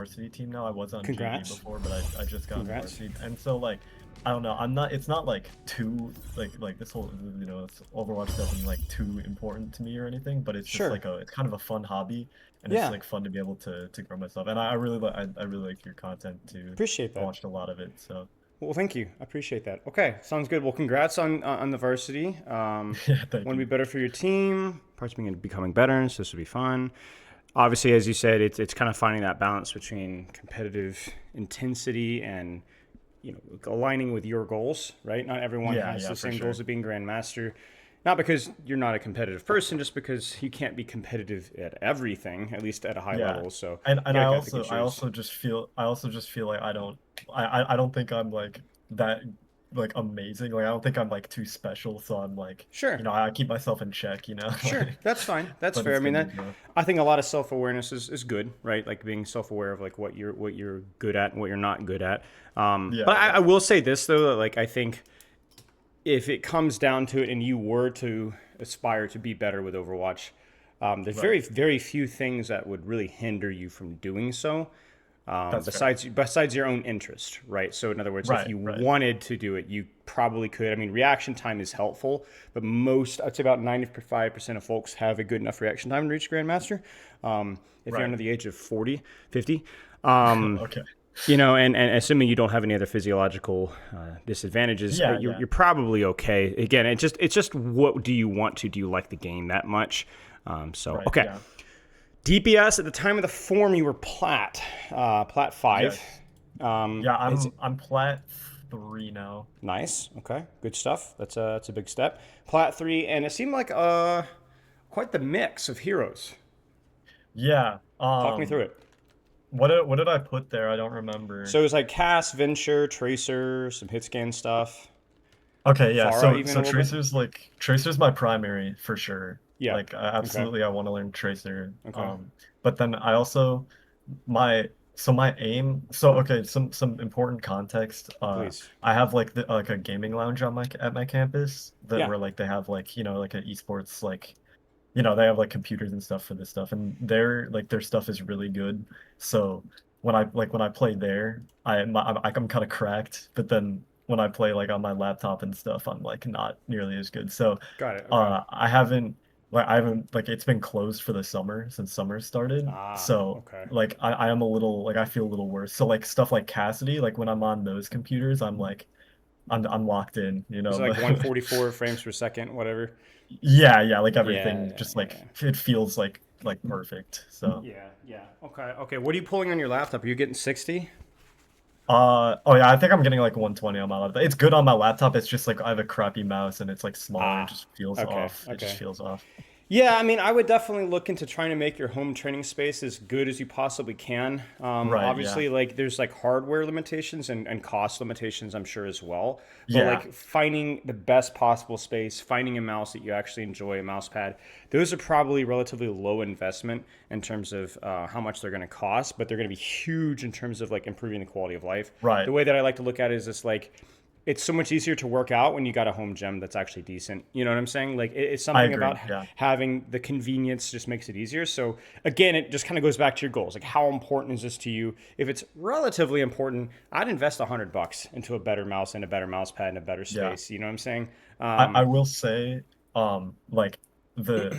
varsity team now. I was on JV Congrats. before, but I just got on Congrats. varsity, and so like I don't know. I'm not. It's not like too like this whole this Overwatch stuff isn't like too important to me or anything. But it's just Sure. like it's kind of a fun hobby, and it's Yeah. like fun to be able to grow myself. And I really I really like your content too. Appreciate I that. watched a lot of it, so Well, thank you. I appreciate that. Okay, sounds good. Well, congrats on the varsity. yeah, thank Want to be you. better for your team. Parts being becoming better, so this will be fun. Obviously, as you said, it's kind of finding that balance between competitive intensity and aligning with your goals. Right? Not everyone Yeah, has yeah, the for same sure. goals of being grandmaster. Not because you're not a competitive person, just because you can't be competitive at everything, at least at a high Yeah. level. So And you gotta kind of pick and I choose. also just feel like I don't think I'm like that like amazing. Like I don't think I'm like too special, so I'm like, Sure. I keep myself in check, Sure, that's fine. That's But fair. I it's mean, good to that grow. I think a lot of self awareness is good, right? Like being self aware of like what you're good at and what you're not good at. But Yeah, I yeah. will say this though, that like I think if it comes down to it, and you were to aspire to be better with Overwatch, there's Right. very few things that would really hinder you from doing so. That's fair. Besides your own interest, right? So in other words, if Right, you right. wanted to do it, you probably could. I mean, reaction time is helpful, but I'd say about 95% of folks have a good enough reaction time to reach Grandmaster. If you're Right. under the age of 40, 50, Okay. and assuming you don't have any other physiological disadvantages, Yeah, you're, yeah. you're probably okay. Again, it's just what do you want to? Do you like the game that much? So Right, okay, yeah. DPS at the time of the form you were plat five. Yes. Yeah, Is I'm plat 3 now. nice. Okay, good stuff. That's a big step. Plat three, and it seemed like quite the mix of heroes. Yeah. Talk me through it. What did I put there? I don't remember. So it was like Cass, Venture, Tracer, some hit scan stuff, Okay, yeah. Pharah So even a little bit. Tracer's my primary for sure. Yeah. Okay. Absolutely I want to learn Tracer. Okay. But then I also my aim, so okay, some important context. Please. I have like a gaming lounge on my at my campus that Yeah. where like they have like, like an esports like they have like computers and stuff for this stuff, and their stuff is really good. So when I play there, I'm kind of cracked, but then when I play like on my laptop and stuff, I'm like not nearly as good. So Got it. Okay. I haven't like it's been closed for the summer since summer started. Ah. So Okay. like I am a little like I feel a little worse. So like stuff like Cassidy, like when I'm on those computers, I'm like I'm locked in, Is it like but 144 frames per second, whatever? yeah, yeah, like Yeah. everything Yeah. just like Yeah. it feels like perfect. So, Yeah. Yeah. Okay. Okay. What are you pulling on your laptop? Are you getting 60? oh yeah, I think I'm getting like 120 on my laptop. It's good on my laptop. It's just like I have a crappy mouse and it's like small and it Ah. just feels Okay. off. It just Okay. feels off. Yeah, I mean, I would definitely look into trying to make your home training space as good as you possibly can. Right, yeah. Obviously, like there's like hardware limitations and cost limitations, I'm sure as well. But Yeah, like finding the best possible space, finding a mouse that you actually enjoy, a mouse pad, those are probably relatively low investment in terms of how much they're going to cost, but they're going to be huge in terms of like improving the quality of life. right. The way that I like to look at it is this like it's so much easier to work out when you got a home gym that's actually decent. You know what I'm saying? Like it's I something about agree. Yeah. having the convenience just makes it easier. So again, it just kind of goes back to your goals. Like how important is this to you? If it's relatively important, I'd invest $100 into a better mouse and a better mouse pad and a better Yeah. space. You know what I'm saying? I will say, like the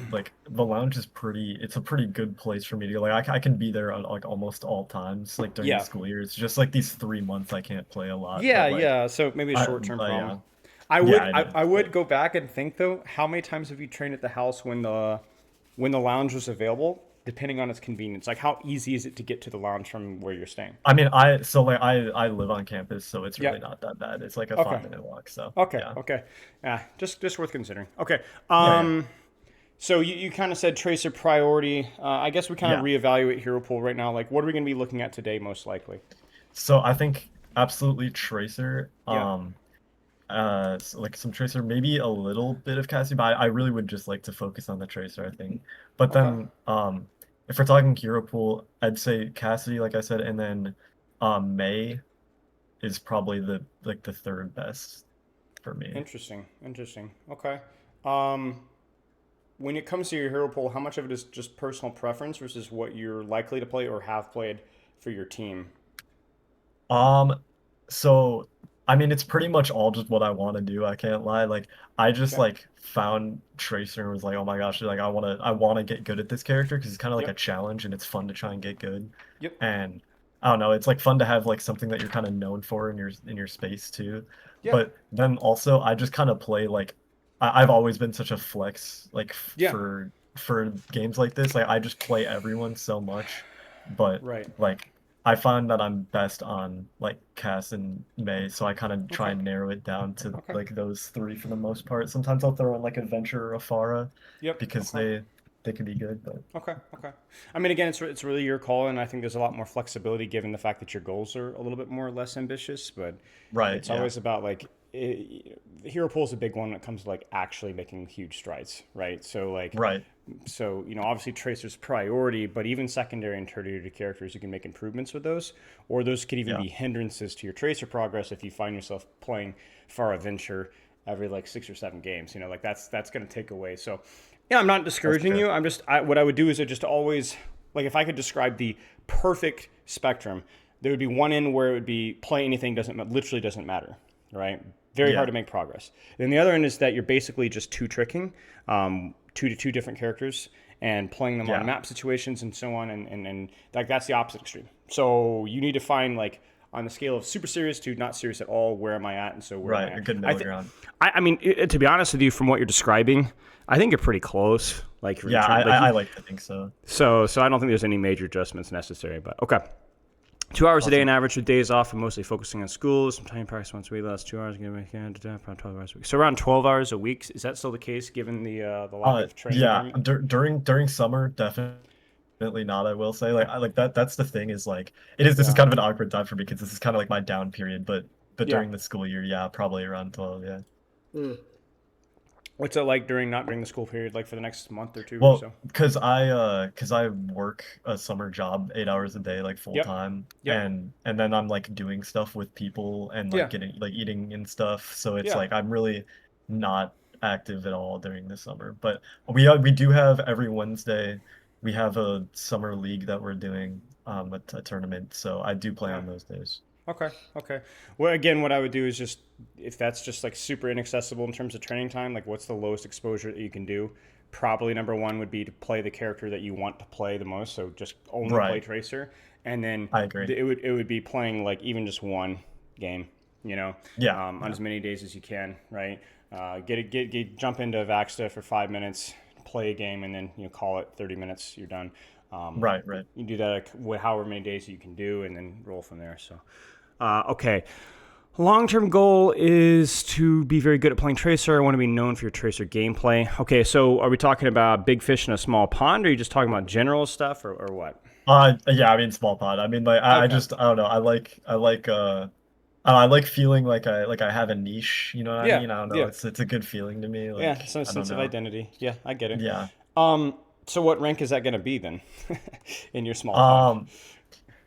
lounge is it's a pretty good place for me to go. Like I can be there on like almost all times, like during the Yeah. school year. It's just like these 3 months I can't play a lot, Yeah, but like yeah. So maybe a short term problem. yeah. I Yeah, would it I, is. I would But go back and think though, how many times have you trained at the house when the lounge was available, depending on its convenience? Like how easy is it to get to the lounge from where you're staying? I mean, I live on campus, so it's Yeah. really not that bad. It's like a Okay. 5 minute walk. So Okay. yeah, Okay. Yeah. Just worth considering. Okay. yeah, yeah, So you kind of said tracer priority. I guess we kind of yeah. reevaluate hero pool right now. Like, what are we going to be looking at today, most likely? So I think absolutely Tracer. Yeah. So like some Tracer, maybe a little bit of Cassie, but I really would just like to focus on the Tracer, I think. But Okay. then, if we're talking hero pool, I'd say Cassidy, like I said, and then, May is probably the third best for me. Interesting. Interesting. Okay. Um, when it comes to your hero pool, how much of it is just personal preference versus what you're likely to play or have played for your team? Um, so I mean, it's pretty much all just what I want to do. I can't lie. Like, I just Okay. like found Tracer and was like, oh my gosh, like I want to get good at this character because it's kind of like a Yep. challenge and it's fun to try and get good. Yep. And I don't know, it's like fun to have like something that you're kind of known for in your space too. Yeah. But then also, I just kind of play like I've always been such a flex like Yeah. for games like this. Like, I just play everyone so much, but Right. like. I find that I'm best on like Cass and May, so I kind of try Okay. and narrow it down to Okay. like those three for the most part. Sometimes I'll throw in like Adventure or Afara Yep. because Okay. they can be good, but Okay. Okay. I mean, again, it's really your call, and I think there's a lot more flexibility given the fact that your goals are a little bit more or less ambitious. But right, it's yeah, always about like the hero pool is a big one when it comes to like actually making huge strides, right? So like, right, so obviously Tracer's priority, but even secondary and tertiary characters, you can make improvements with those, or those could even yeah, be hindrances to your Tracer progress if you find yourself playing Far Adventure every like 6 or 7 games. Like that's going to take away. So yeah, I'm not that's discouraging true. you. What I would do is I just always like if I could describe the perfect spectrum, there would be one end where it would be play anything literally doesn't matter, right? Very hard Yeah, to make progress. Then the other end is that you're basically just two tricking, two different characters and playing them on yeah, map situations and so on, and like that's the opposite extreme. So you need to find like on the scale of super serious to not serious at all, where am I at, and so where am I right. A at? good I middle think, ground. I mean, to be honest with you, from what you're describing, I think you're pretty close. Like in Yeah, terms, like you, I like to think so. so I don't think there's any major adjustments necessary. But okay, 2 hours a day on Awesome. average with days off and mostly focusing on school. Some time practice once a week, last 2 hours, around 12 hours a week. So around 12 hours a week. Is that still the case given the lack of training Yeah, environment? during summer, definitely not, I will say. Like, I like that's the thing is like it is this is Yeah. kind of an awkward time for me because this is kind of like my down period, but Yeah. during the school year, yeah, probably around 12, yeah. What's it like not during the school period, like for the next month or two or Well, so? cause I work a summer job 8 hours a day, like full Yep. time, Yep. and then I'm like doing stuff with people and like Yeah. getting like eating and stuff. So it's Yeah. like I'm really not active at all during the summer. But we do have every Wednesday, we have a summer league that we're doing, a tournament. So I do play Yeah. on those days. Okay. Okay. Well, again, what I would do is just if that's just like super inaccessible in terms of training time, like what's the lowest exposure that you can do? Probably number one would be to play the character that you want to play the most. So just only play Right. Tracer, and then I agree. it would be playing like even just one game, Yeah. on Yeah. as many days as you can, right? Jump into Vaxta for 5 minutes, play a game, and then call it 30 minutes. You're done. Right. Right. You do that however many days you can do, and then roll from there. So. Okay. Long term goal is to be very good at playing Tracer. I want to be known for your Tracer gameplay. Okay, so are we talking about big fish in a small pond, or are you just talking about general stuff, or what? Yeah, I mean small pod. I mean like I Okay. just I don't know. I like feeling like I have a niche, you know what I Yeah, mean? I don't know. yeah, It's a good feeling to me. yeah. Like, Some I don't sense of know. identity. Yeah, I get it. Yeah. So what rank is that going to be then, in your small pond? Um,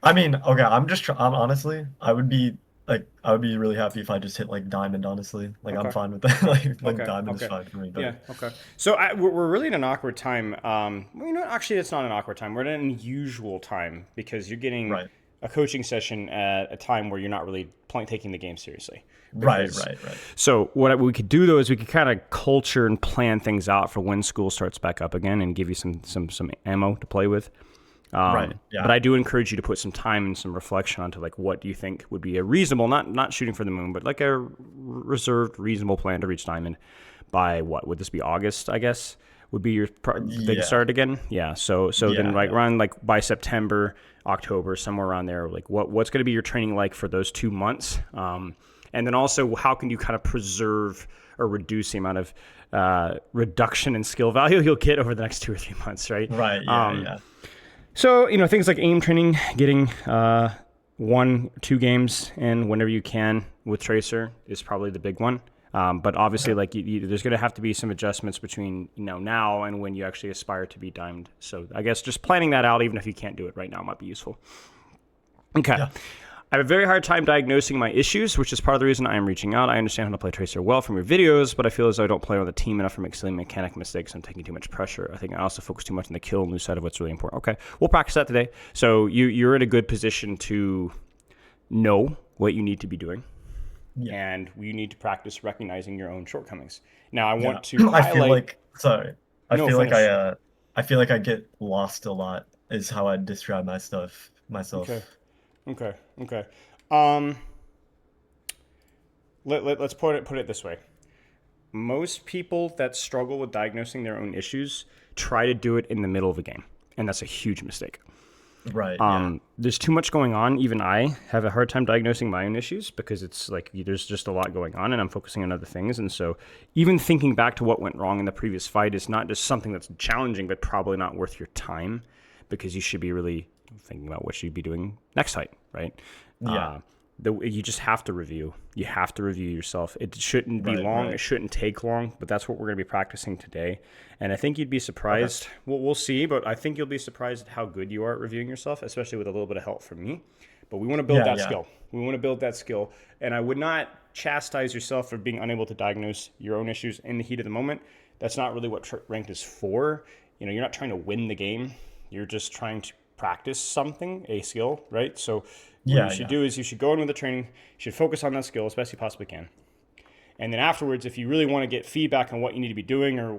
I mean, okay, I'm honestly, I would be really happy if I just hit like diamond, honestly. Like I'm Okay. fine with that. Okay. Like Okay. diamond is Okay. fine for me, Yeah. but Okay. So we're really in an awkward time. Well, actually, it's not an awkward time. We're in an unusual time because you're getting right. a coaching session at a time where you're not really taking the game seriously. Right, Because right, right. so what we could do though is we could kind of culture and plan things out for when school starts back up again and give you some ammo to play with. Right. But Yeah. I do encourage you to put some time and some reflection onto like what do you think would be a reasonable, not shooting for the moon, but like a reserved, reasonable plan to reach diamond by what would this be August? I guess would be your they can Yeah. start again. Yeah. So then Yeah, like yeah. around like by September, October, somewhere around there. Like what's going to be your training like for those 2 months? And then also how can you kind of preserve or reduce the amount of reduction in skill value you'll get over the next 2 or 3 months, right? Right, yeah, yeah. So, things like aim training, getting 1, 2 games in whenever you can with Tracer is probably the big one. But obviously, Okay. like there's going to have to be some adjustments between now and when you actually aspire to be diamond. So I guess just planning that out, even if you can't do it right now, might be useful. Okay. Yeah. I have a very hard time diagnosing my issues, which is part of the reason I am reaching out. I understand how to play Tracer well from your videos, but I feel as though I don't play with the team enough for make silly mechanic mistakes. I'm taking too much pressure. I think I also focus too much on the kill and lose sight of what's really important. Okay, we'll practice that today. So you're in a good position to know what you need to be doing, and you need to practice recognizing your own shortcomings. Now, I want to I feel highlight. like sorry. I No, feel like finish. I feel like I get lost a lot is how I describe my stuff Okay. myself. Okay. Okay. Um, let's put it this way. Most people that struggle with diagnosing their own issues try to do it in the middle of a game, and that's a huge mistake. Right, yeah. There's too much going on. Even I have a hard time diagnosing my own issues because it's like there's just a lot going on and I'm focusing on other things. And so even thinking back to what went wrong in the previous fight is not just something that's challenging, but probably not worth your time because you should be really thinking about what you'd be doing next fight, right? Yeah. You just have to review. You have to review yourself. It shouldn't be Right, long. It right. shouldn't take long, but that's what we're going to be practicing today. And I think you'd be Okay. surprised. We'll see, but I think you'll be surprised at how good you are at reviewing yourself, especially with a little bit of help from me. But we want to build Yeah, that yeah. skill. We want to build that skill. And I would not chastise yourself for being unable to diagnose your own issues in the heat of the moment. That's not really what ranked is for. You're not trying to win the game. You're just trying to practice something, a skill, right? So what you Yeah, should yeah. do is you should go in with the training, you should focus on that skill as best you possibly can. And then afterwards, if you really want to get feedback on what you need to be doing or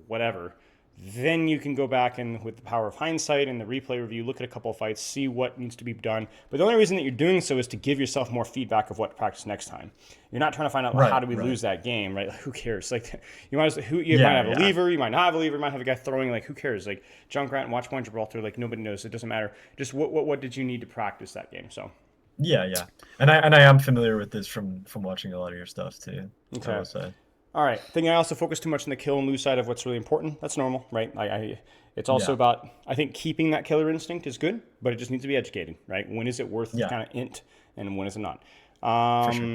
whatever, then you can go back and with the power of hindsight and the replay review, look at a couple of fights, see what needs to be done. But the only reason that you're doing so is to give yourself more feedback of what to practice next time. You're not trying to find out how Right, do we right. lose that game, right? Like, who cares? Like you might Yeah, have a yeah. lever, you might not have a lever, you might have a guy throwing. Like who cares? Like Junkrat and Watch Point Gibraltar, like nobody knows. It doesn't matter. Just what did you need to practice that game? So Yeah, yeah. And I am familiar with this from watching a lot of your stuff too, I okay. will say. All right. I think I also focus too much on the kill and lose side of what's really important. That's normal, right? It's also Yeah. about, I think keeping that killer instinct is good, but it just needs to be educated, right? When is it worth Yeah, kind of int and when is it not? for sure.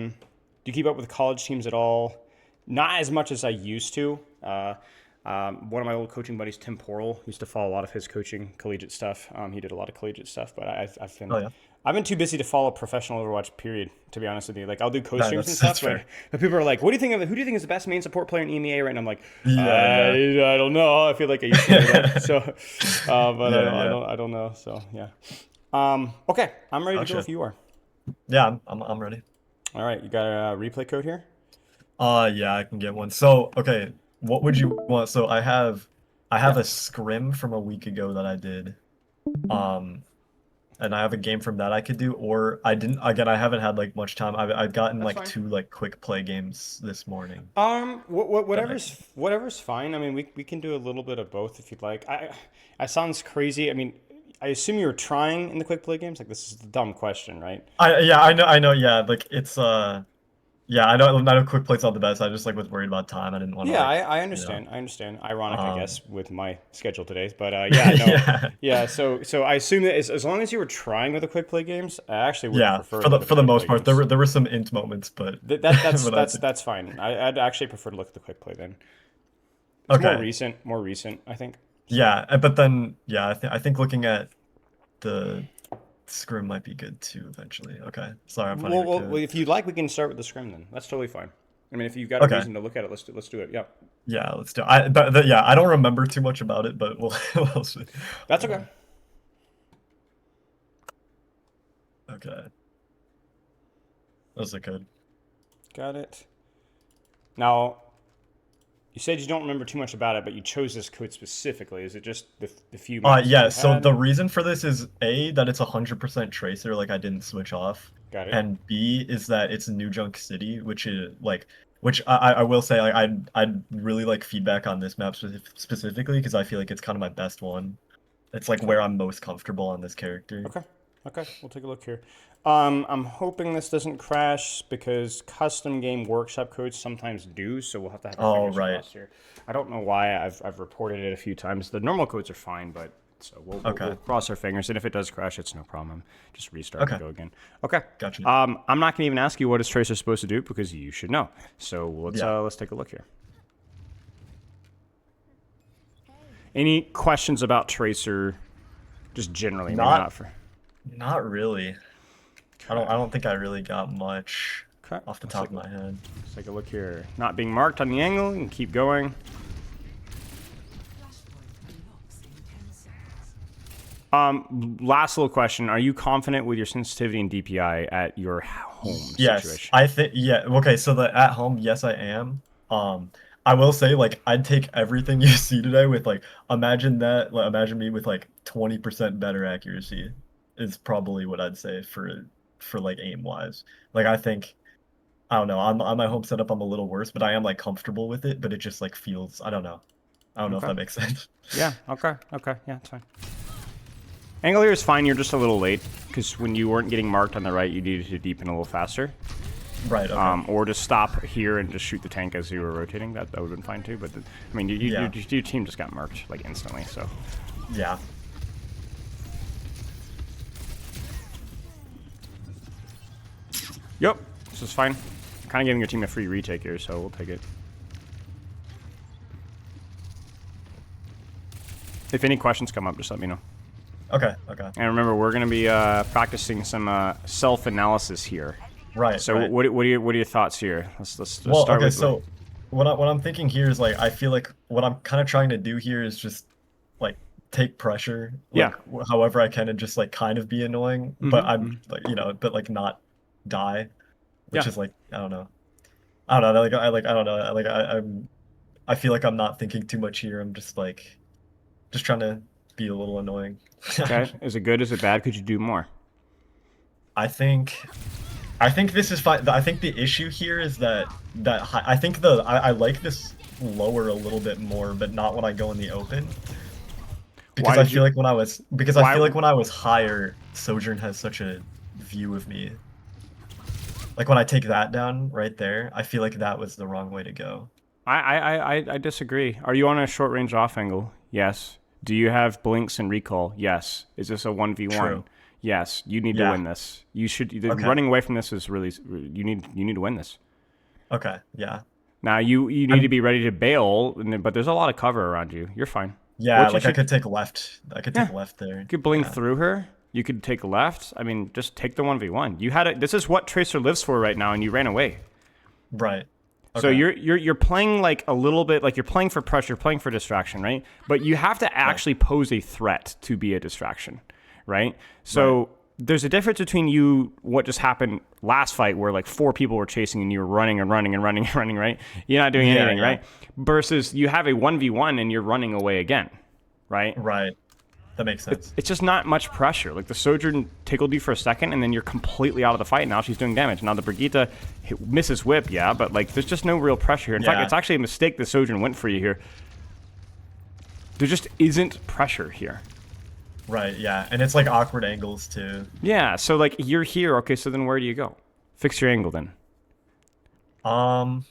Do you keep up with college teams at all? Not as much as I used to. One of my old coaching buddies, Tim Porrell, used to follow a lot of his coaching collegiate stuff. He did a lot of collegiate stuff, but Oh yeah. I've been too busy to follow professional Overwatch. Period. To be honest with you, like I'll do co No, streams and that's stuff, fair. but people are like, "What do you think of? Who do you think is the best main support player in EMEA right now?" I'm like, Yeah, yeah. I don't know. I feel like I used to know that. So, but Yeah, yeah. I don't know. So yeah. Okay, I'm ready Oh to go shit. if you are. Yeah, I'm ready. All right, you got a replay code here. Yeah, I can get one. So, okay, what would you want? So I have Yeah, a scrim from a week ago that I did. Um, and I have a game from that I could do, or I didn't, again, I haven't had like much time. I've gotten that's like fine. two like quick play games this morning that I can. Whatever's fine. I mean, we can do a little bit of both if you'd like. I sounds crazy. I mean, I assume you were trying in the quick play games. Like this is a dumb question, right? Yeah, I know, yeah, like it's yeah, I know quick play's not the best. I just like was worried about time. I didn't want to Yeah, like, I you know. understand. I understand. Ironic, I Um guess, with my schedule today. But yeah, no, yeah. yeah. So I assume that as long as you were trying with the quick play games, I actually would have Yeah, preferred to look at the for the quick most play part, games. there were some int moments, but but I think That's fine. I'd actually prefer to look at the quick play then. It's okay. more recent, I think. So Yeah, but then yeah, I think looking at the scrim might be good too eventually. Okay. Sorry, I'm finding the code. if you'd like, we can start with the scrim then. That's totally fine. I mean, if you've got a Okay. reason to look at it, let's do it. Yeah, Yeah, let's do. Yeah, I don't remember too much about it, but we'll we'll see. that's okay. Um, okay. That's the code. Got it. Now, you said you don't remember too much about it, but you chose this code specifically. Is it just the few maps that Yeah, you so the had? reason for this is A, that it's 100% tracer, like I didn't switch off, Got it. and B is that it's New Junk City, which is like, which I will say, like, I'd really like feedback on this map specifically because I feel like it's kind of my best one. It's like Okay. where I'm most comfortable on this character. Okay. Okay. We'll take a look here. I'm hoping this doesn't crash because custom game workshop codes sometimes do, so we'll have our Oh, fingers right. crossed here. I don't know why I've reported it a few times. The normal codes are fine, but so Okay. we'll cross our fingers, and if it does crash, it's no problem. Just restart and Okay. go again. Okay. Gotcha. I'm not gonna even ask you what is Tracer supposed to do because you should know. So Yeah. let's take a look here. Any questions about Tracer, just generally, maybe Not not for. not really. Okay. I don't think I really got much Okay. off the top of my head. Let's take a look here. Not being marked on the angle and keep going. Last little question. Are you confident with your sensitivity and DPI at your home Yes, situation? I think yeah. Okay, so the at home, yes, I am. I will say like I'd take everything you see today with like imagine that like, imagine me with like 20% better accuracy is probably what I'd say for like aim wise. Like I think I don't know on my home setup I'm a little worse, but I am like comfortable with it. But it just like feels I don't know. I don't know if Okay. that makes sense. Yeah. Okay. Okay. Yeah, it's fine. Angle here is fine. You're just a little late because when you weren't getting marked on the right, you needed to deepen a little faster. Right. Okay. Or just stop here and just shoot the tank as you were rotating. That would have been fine too. But I mean, Yeah. your team just got marked like instantly. So Yeah. yep, this is fine. Kind of giving your team a free retake here, so we'll take it. If any questions come up, just let me know. Okay. Okay. And remember, we're going to be practicing some self-analysis here. Right. So Right. what are your thoughts here? Let's Well, start okay, with. so what I'm thinking here is like I feel like what I'm kind of trying to do here is just like take pressure Yeah. like however I can and just like kind of be annoying, but I'm like but like not die, which Yeah. is like I don't know like I don't know like I feel like I'm not thinking too much here. I'm just like just trying to be a little annoying. Okay. Is it good? Is it bad? Could you do more? I think I think this is fine. I think the issue here is I think I like this lower a little bit more, but not when I go in the open. Why Because I did feel you? like I feel Why? like when I was higher, Sojourn has such a view of me. Like when I take that down right there, I feel like that was the wrong way to go. I disagree. Are you on a short range off angle? Yes. Do you have blinks and recall? Yes. Is this a 1v1? True. Yes. You need to Yeah. win this. You should. Okay. Running away from this is really. You need to win this. Okay. Yeah. Now you need to I'm be ready to bail, but there's a lot of cover around you. You're fine. yeah, What you like I should. could take left. I could Yeah. take left there. You could blink Yeah. through her. You could take left. I mean, just take the 1v1. You had it. This is what Tracer lives for right now, and you ran away. Right. So Okay. you're playing like a little bit like you're playing for pressure, playing for distraction, right? But you have to Right. actually pose a threat to be a distraction, right? Right. So there's a difference between you what just happened last fight where like 4 people were chasing and you were running and running and running and running, right? You're not doing Yeah, anything, yeah. right? Versus you have a 1v1 and you're running away again, right? Right. That makes sense. It's just not much pressure. Like the Sojourn tickled you for a second, and then you're completely out of the fight. Now she's doing damage. Now the Brigitte misses whip, yeah, but like there's just no real pressure here. In fact, Yeah. it's actually a mistake the Sojourn went for you here. There just isn't pressure here. Right, yeah. And it's like awkward angles too. Yeah, so like you're here. Okay, so then where do you go? Fix your angle then. Um,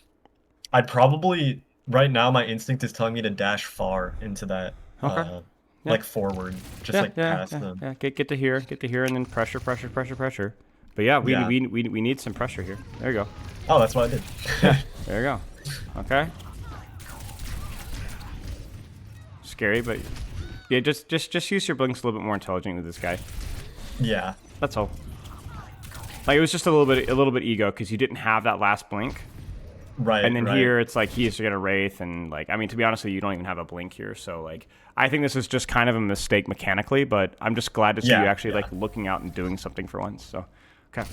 I'd probably right now my instinct is telling me to dash far into that Okay. Yeah. like forward, just like past them. Yeah. Get to here, and then pressure. But yeah, Yeah. we need some pressure here. There you go. Oh, that's what I did. There you go. Okay. Scary, but yeah, just use your blinks a little bit more intelligently with this guy. Yeah. That's all. Like it was just a little bit ego because you didn't have that last blink, Right, and then right. here it's like he's gonna wraith, and like I mean to be honest with you, you don't even have a blink here, so like I think this is just kind of a mistake mechanically, but I'm just glad to see Yeah, you actually yeah. like looking out and doing something for once. So, okay.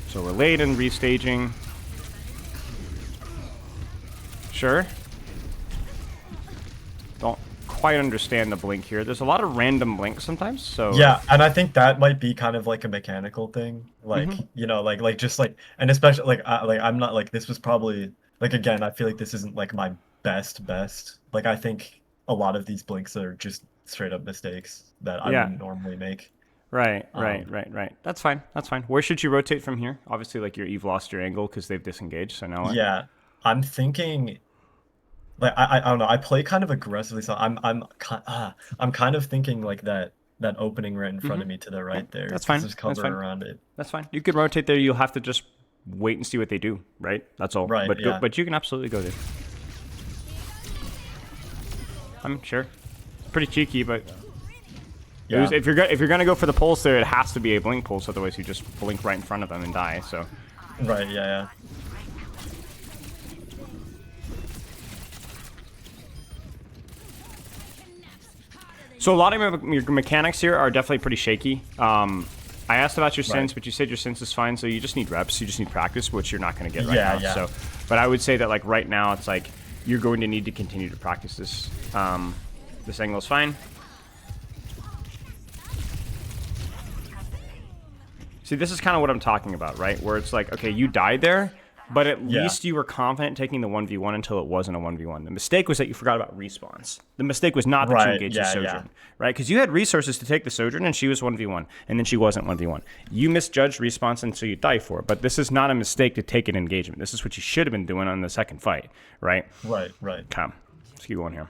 So we're late in restaging. Sure. Don't quite understand the blink here. There's a lot of random blinks sometimes, so Yeah, and I think that might be kind of like a mechanical thing. Like, like just like and especially like I'm not like this was probably like again, I feel like this isn't like my best. Like I think a lot of these blinks are just straight up mistakes that I yeah. wouldn't normally make. Right. Um, That's fine. Where should you rotate from here? Obviously, like you've lost your angle because they've disengaged. So now what? yeah, I'm thinking like I don't know. I play kind of aggressively, so I'm kind of thinking like that opening right in front of me to the Yeah, right there that's because fine. there's That's cover fine. around it. That's fine. You could rotate there. You'll have to just wait and see what they do. Right. That's all. Right, yeah. But you can absolutely go there. I'm sure. Pretty cheeky, but Yeah. If you're gonna go for the pulse there, it has to be a blink pulse. Otherwise, you just blink right in front of them and die. So. Right. Yeah. Yeah. So a lot of your mechanics here are definitely pretty shaky. I asked about your sense, but you said your sense is fine. So you just need reps. You just need practice, which you're not going to get right now. Yeah. So, but I would say that like right now, it's like you're going to need to continue to practice this. This angle is fine. See, this is kind of what I'm talking about, right? Where it's like, okay, you died there, but at least you were confident taking the 1v1 until it wasn't a 1v1. The mistake was that you forgot about respawns. The mistake was not that you engaged the Sojourn, right? Because you had resources to take the Sojourn, and she was 1v1, and then she wasn't 1v1. You misjudged respawns, and so you die for it. But this is not a mistake to take an engagement. This is what you should have been doing on the second fight, right? Right. Come, let's keep going here.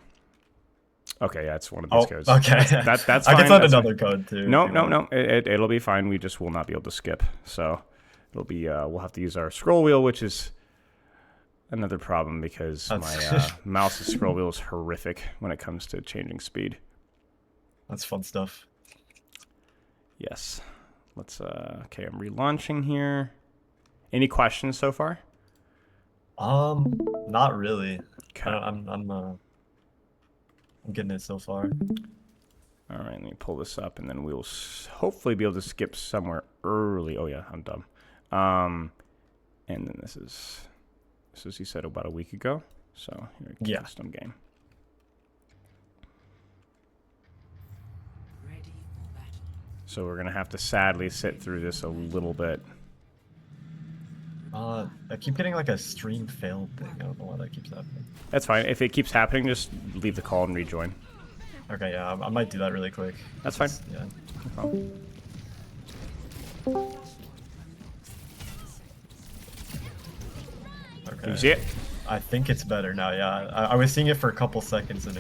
Okay, yeah, it's one of these codes. Okay. That's fine. I can send that's another fine. code too. No. It'll be fine. We just will not be able to skip. So it'll be we'll have to use our scroll wheel, which is another problem because my mouse's scroll wheel is horrific when it comes to changing speed. That's fun stuff. Yes. Let's okay, I'm relaunching here. Any questions so far? Not really. Okay. I'm getting it so far. All right, let me pull this up, and then we'll hopefully be able to skip somewhere early. Oh yeah, I'm dumb. And then this is you said about a week ago. So here, custom game. So we're gonna have to sadly sit through this a little bit. I keep getting like a stream failed thing. I don't know why that keeps happening. That's fine. If it keeps happening, just leave the call and rejoin. Okay, yeah, I might do that really quick. That's fine. Yeah. No problem. Okay. Can you see it? I think it's better now, yeah. I was seeing it for a couple seconds and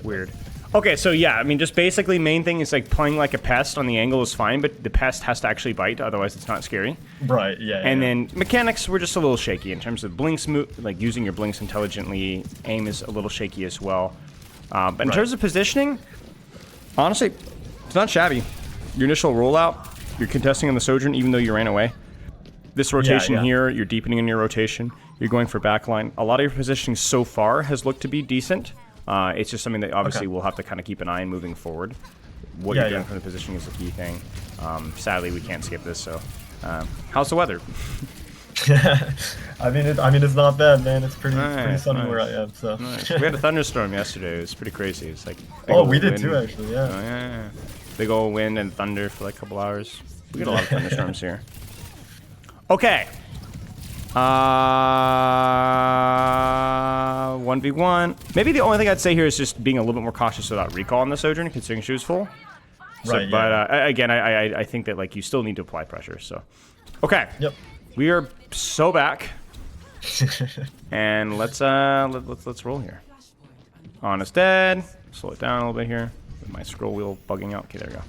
Weird. Okay, so yeah, I mean, just basically main thing is like playing like a pest on the angle is fine, but the pest has to actually bite, otherwise it's not scary. Right, yeah. And then mechanics were just a little shaky in terms of blinks, like using your blinks intelligently. Aim is a little shaky as well. But in terms of positioning, honestly, it's not shabby. Your initial rollout, you're contesting on the Sojourn even though you ran away. This rotation here, you're deepening in your rotation. You're going for backline. A lot of your positioning so far has looked to be decent. It's just something that obviously we'll have to kind of keep an eye on moving forward. What you're doing from the positioning is the key thing. Sadly, we can't skip this. So, how's the weather? I mean, it's not bad, man. It's pretty sunny where I am. So nice. We had a thunderstorm yesterday. It was pretty crazy. It's like we did too, actually. Yeah. Oh, yeah. Big old wind and thunder for like a couple hours. We get a lot of thunderstorms here. Okay. 1v1. Maybe the only thing I'd say here is just being a little bit more cautious about recall on the Sojourn, considering she was full. Right. But again, I think that like you still need to apply pressure. So, okay. Yep. We are so back, and let's roll here. Honest dead. Slow it down a little bit here. With my scroll wheel bugging out. Okay, there we go.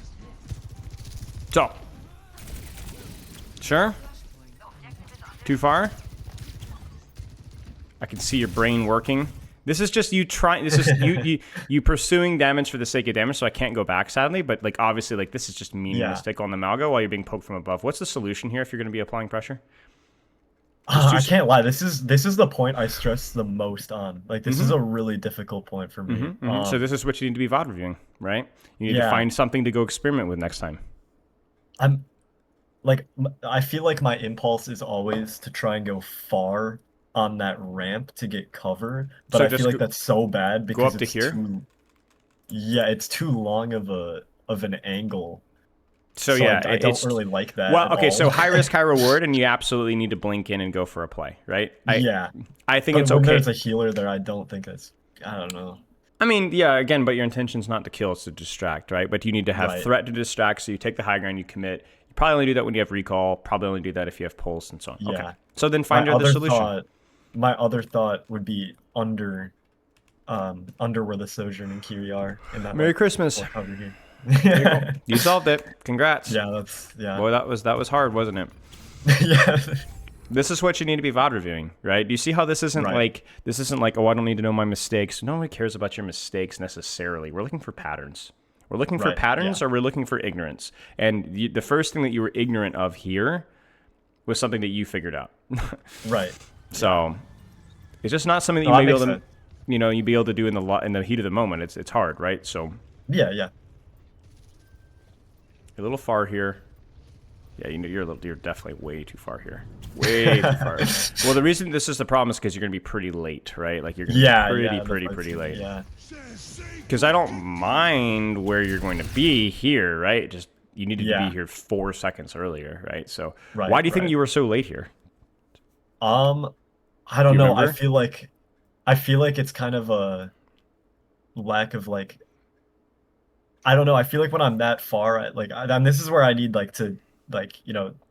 So, sure. Too far? I can see your brain working. This is just you trying. This is you pursuing damage for the sake of damage. So I can't go back, sadly. But like obviously, like this is just meaningless on the Malgo while you're being poked from above. What's the solution here if you're going to be applying pressure? I can't lie. This is the point I stress the most on. Like this is a really difficult point for me. So this is what you need to be VOD reviewing, right? You need to find something to go experiment with next time. I feel like my impulse is always to try and go far on that ramp to get cover, but I feel like that's so bad because go up to here. It's too long of an angle. So I don't really like that. Well, okay, so high risk, high reward, and you absolutely need to blink in and go for a play, right? I think it's okay. When there's a healer there, I don't think it's. I don't know. I mean, yeah, again, but your intention's not to kill, it's to distract, right? But you need to have threat to distract, so you take the high ground, you commit. You probably only do that when you have recall, probably only do that if you have pulse, and so on. Yeah. Okay. So then find your other solution. My other thought would be under where the Sojourn and Kiri are. In that Merry Christmas. Cover here. There you go. You solved it. Congrats. Yeah, Boy, that was hard, wasn't it? Yeah. This is what you need to be VOD reviewing, right? Do you see how this isn't like oh, I don't need to know my mistakes. Nobody cares about your mistakes necessarily. We're looking for patterns. We're looking for Right. Yeah. patterns or we're looking for ignorance. And the first thing that you were ignorant of here was something that you figured out. Right. Yeah. So it's just not something that No, you that may be makes able to, sense. you'd be able to do in the heat of the moment. It's hard, right? So Yeah. Yeah. a little far here. Yeah, you're definitely way too far here. Way too far. Well, the reason this is the problem is because you're gonna be pretty late, right? Like you're gonna be Yeah. pretty, Yeah. The pretty, fight's pretty gonna, late. yeah. Because I don't mind where you're going to be here, right? Just you needed to be Yeah. here 4 seconds earlier, right? So Right. why do you think Right. you were so late here? Um, I Do don't you know. remember? I feel like it's kind of a lack of like I don't know. I feel like when I'm that far, and this is where I need like to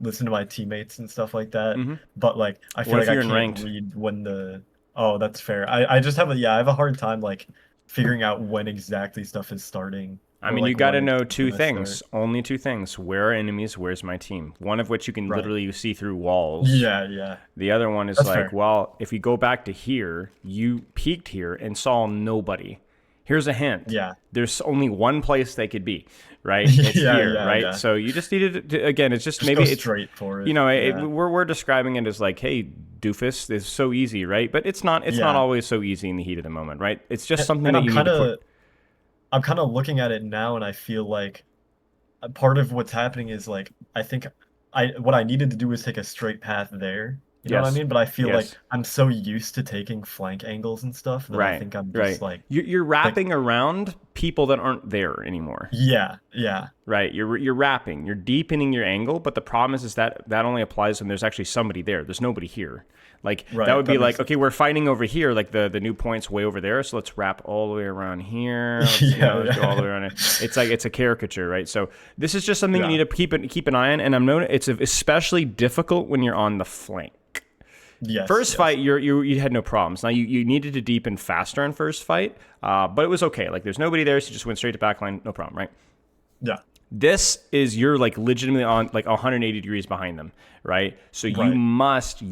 listen to my teammates and stuff like that. Mm-hmm. But like I feel What like if I you're in can't ranked? read when the oh, that's fair. I just have I have a hard time like figuring out when exactly stuff is starting I or mean, you like got when to it's know two gonna things, start. only two things. Where are enemies? Where's my team? One of which you can Right. literally see through walls. Yeah, yeah. The other one is That's like, fair. well, if you go back to here, you peeked here and saw nobody. Here's a hint. Yeah. There's only one place they could be, right? It's Yeah, here, yeah, right? yeah. So you just needed to, again, it's just Just go maybe it's, straight for it. Yeah. we're describing it as like, hey, doofus, it's so easy, right? But it's not Yeah. always so easy in the heat of the moment, right? It's just And, something and that you need to put. I'm kind of looking at it now and I feel like part of what's happening is like I think I what I needed to do was take a straight path there. You know what I Yes. mean? But I feel like Yes. I'm so used to taking flank angles and stuff that I Right. think I'm just Right. You're like wrapping around people that aren't there anymore. yeah, yeah. Right, you're wrapping, you're deepening your angle, but the problem is that only applies when there's actually somebody there. There's nobody here. Like that Right. would be That makes like, sense. okay, we're fighting over here, like the new point's way over there, so let's wrap all the way around here. Yeah, Let's go all the yeah. way around it. It's like it's a caricature, right? So this is just something you Yeah. need to keep an eye on, and I'm noting it's especially difficult when you're on the flank. Yes, First yes. fight, you had no problems. Now you needed to deepen faster on first fight, but it was okay. Like there's nobody there, so you just went straight to backline, no problem, right? Yeah. This is you're like legitimately on like 180 degrees behind them, right? So Right. you must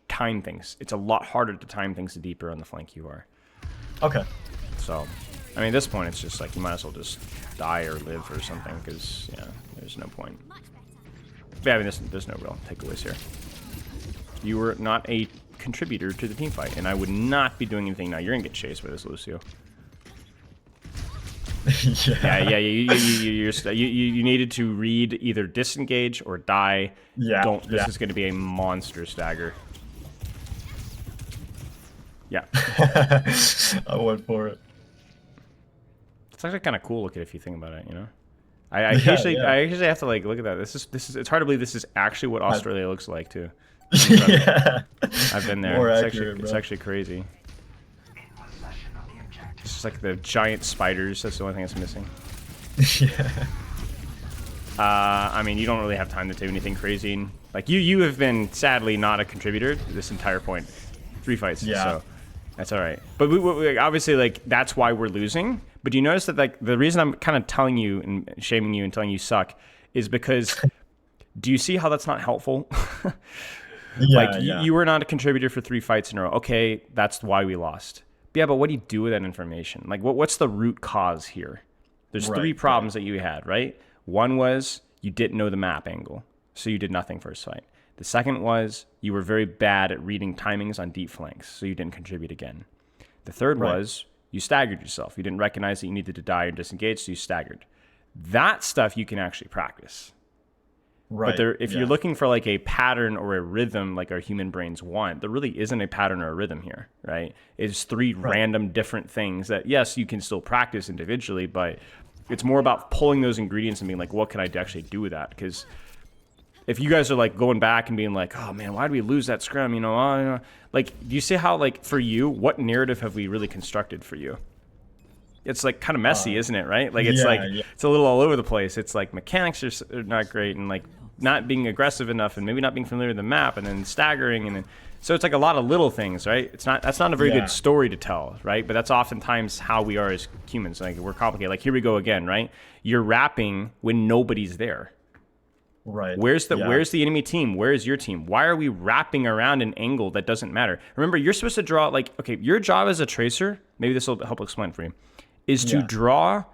time things. It's a lot harder to time things the deeper on the flank you are. Okay. So, I mean, at this point, it's just like you might as well just die or live or something because yeah, there's no point. But, I mean, there's no real takeaways here. You were not a contributor to the team fight, and I would not be doing anything now. You're gonna get chased by this Lucio. Yeah. Yeah. You needed to read either disengage or die. Yeah. Don't. This Yeah. is going to be a monster stagger. Yeah, I went for it. it's actually kind of cool looking if you think about it. You know, Yeah, yeah. I usually have to like look at that. This is. It's hard to believe this is actually what Australia looks like too. Yeah. I've been there. More It's accurate, actually it's bro. actually crazy. It's just like the giant spiders. That's the only thing that's missing. Yeah. I mean, you don't really have time to do anything crazy. And, like you have been sadly not a contributor to this entire point. 3 fights, Yeah. so that's all right. But obviously, like that's why we're losing. But do you notice that like the reason I'm kind of telling you and shaming you and telling you suck is because do you see how that's not helpful? Like Yeah, yeah. you were not a contributor for 3 fights in a row. Okay, that's why we lost. But yeah, but what do you do with that information? Like what's the root cause here? There's 3 Right, problems that you had, right? One was you didn't know the map angle, so you did nothing first fight. The second was you were very bad at reading timings on deep flanks, so you didn't contribute again. The third Right. was you staggered yourself. You didn't recognize that you needed to die or disengage, so you staggered. That stuff you can actually practice. Right. But if yeah. you're looking for like a pattern or a rhythm like our human brains want, there really isn't a pattern or a rhythm here, right? It's 3 random different things that, yes, you can still practice individually, but it's more about pulling those ingredients and being like, what can I actually do with that? Because if you guys are like going back and being like, oh man, why did we lose that scrum? Like, do you see how like for you, what narrative have we really constructed for you? It's like kind of messy, isn't it? Right? Like it's like yeah. it's a little all over the place. It's like mechanics are not great, and like not being aggressive enough, and maybe not being familiar with the map, and then staggering, and then so it's like a lot of little things, right? That's not a very Yeah. good story to tell, right? But that's oftentimes how we are as humans. Like we're complicated. Like here we go again, right? You're rapping when nobody's there. Right. Where's yeah. the enemy team? Where is your team? Why are we wrapping around an angle that doesn't matter? Remember, you're supposed to draw like okay, your job as a tracer, maybe this will help explain for you, is to Yeah. draw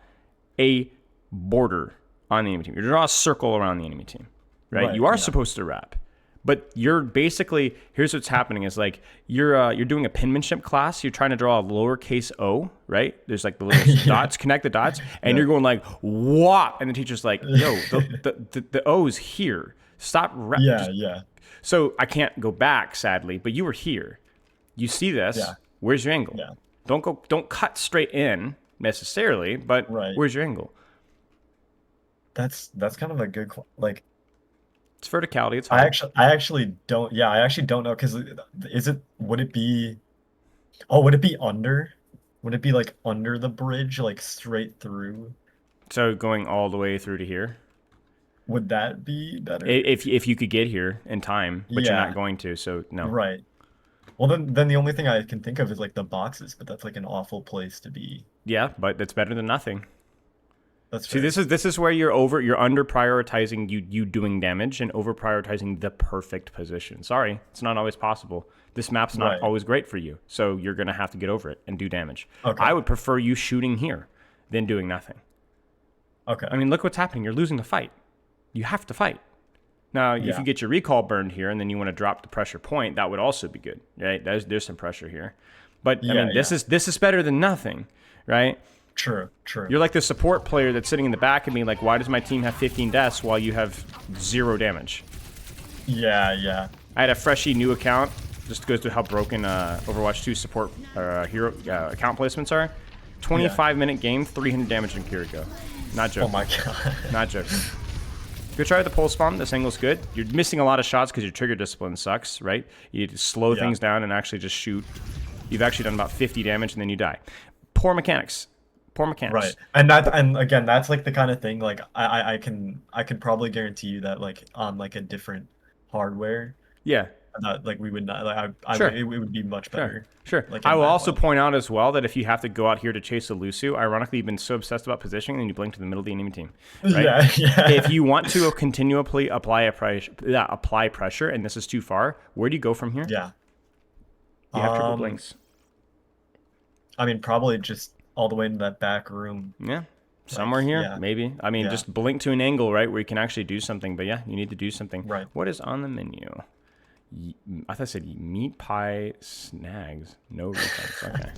a border on the enemy team. You draw a circle around the enemy team, right? Right. You are Yeah. supposed to wrap, but you're basically, here's what's happening is like you're doing a penmanship class. You're trying to draw a lowercase o, right? There's like the little Yeah. dots, connect the dots, and Yeah. you're going like wop, and the teacher's like, yo, the o's here. Stop, Yeah. just Yeah. so I can't go back, sadly, but you were here. You see this. Yeah. Where's your angle? Yeah. Don't cut straight in necessarily, but Right. where's your angle? That's kind of a good like It's verticality. It's hard. I actually don't yeah, I actually don't know because is it would it be oh would it be under? Would it be like under the bridge, like straight through? So going all the way through to here. Would that be better? If you could get here in time, but you're not Yeah, going to, so no. right. Well then the only thing I can think of is like the boxes, but that's like an awful place to be. Yeah, but that's better than nothing. That's See, fair. this is where you're under prioritizing you doing damage and over prioritizing the perfect position. Sorry, it's not always possible. This map's not Right. always great for you, so you're gonna have to get over it and do damage. Okay. I would prefer you shooting here than doing nothing. Okay. I mean, look what's happening. You're losing the fight. You have to fight. Now, if Yeah. you get your recall burned here and then you want to drop the pressure point, that would also be good, right? There's some pressure here, but I Yeah, mean, yeah. this is better than nothing, right? True, true. You're like the support player that's sitting in the back and being like, why does my team have 15 deaths while you have 0 damage? Yeah, yeah. I had a freshie new account. Just goes to how broken Overwatch 2 support hero account placements are. 25-minute game, 300 damage in Kiriko. Not Oh joking. my god. Not joking. Go try the pole spawn. This angle's good. You're missing a lot of shots because your trigger discipline sucks, right? You need to slow Yeah. things down and actually just shoot. You've actually done about 50 damage and then you die. Poor mechanics. Poor mechanics. Right. And again, that's like the kind of thing like I can probably guarantee you that like on like a different hardware Yeah. that like we would not like Sure. it would be much better. Sure. Like I in will that also way. point out as well that if you have to go out here to chase a Lucio, ironically, you've been so obsessed about positioning and you blink to the middle of the enemy team. Right? Yeah, yeah. If you want to continually apply pressure, and this is too far, where do you go from here? Yeah. You have triple blinks. I mean probably just all the way into that back room. Yeah. Somewhere here, yeah. maybe. I mean, Yeah. just blink to an angle, right, where you can actually do something. But yeah, you need to do something. Right. What is on the menu? I thought I said meat pie snags. No refunds. Okay.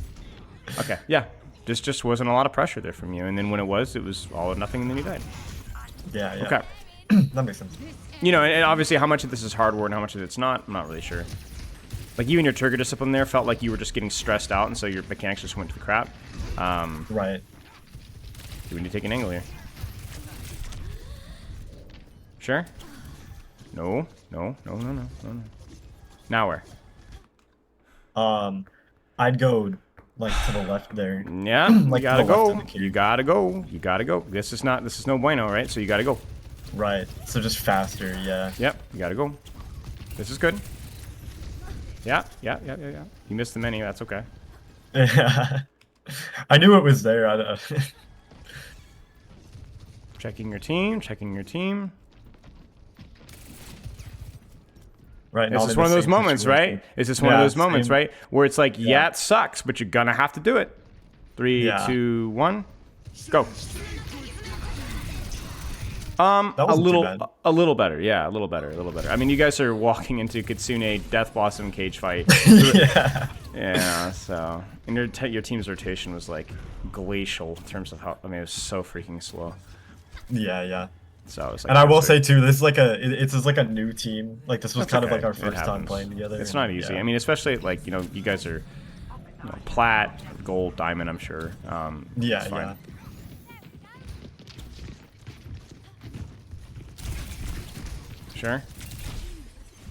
Okay. Yeah. Just wasn't a lot of pressure there from you. And then when it was all or nothing, and then you died. Yeah, yeah. Okay. That makes sense. You know, and obviously how much of this is hardware and how much of it's not, I'm not really sure. Like you and your trigger discipline there felt like you were just getting stressed out, and so your mechanics just went to the crap. Right. Do we need to take an angle here? Sure? No. No. No, no, no, no, no. Now where? I'd go like to the left there. Yeah, Like you gotta to the left go. of the queue. You gotta go. You gotta go. This is no bueno, right? So you gotta go. Right. So just faster, yeah. Yep, you gotta go. This is good. Yeah. You missed the menu, that's okay. Yeah. I knew it was there. I don't Checking your team, checking your team. Right. This not is in one the of those same moments, situation. right? Is this one of Yeah, those moments, same. right? Where it's like, yeah, Yeah. it sucks, but you're gonna have to do it. Three, Yeah. 2, 1, go. That A wasn't too little, bad. a little better, yeah, a little better, a little better. I mean, you guys are walking into Kitsune Death Blossom cage fight. Yeah. Yeah, so and your team's rotation was like glacial in terms of how. I mean, it was so freaking slow. Yeah, yeah. So it was like, And I will say too, this is like it's just like a new team. Like this was that's kind okay. of like our It first time happens. playing together. It's not and, easy. yeah. I mean, especially like you guys are plat, gold, diamond. I'm sure. Yeah, it's fine. yeah. Sure.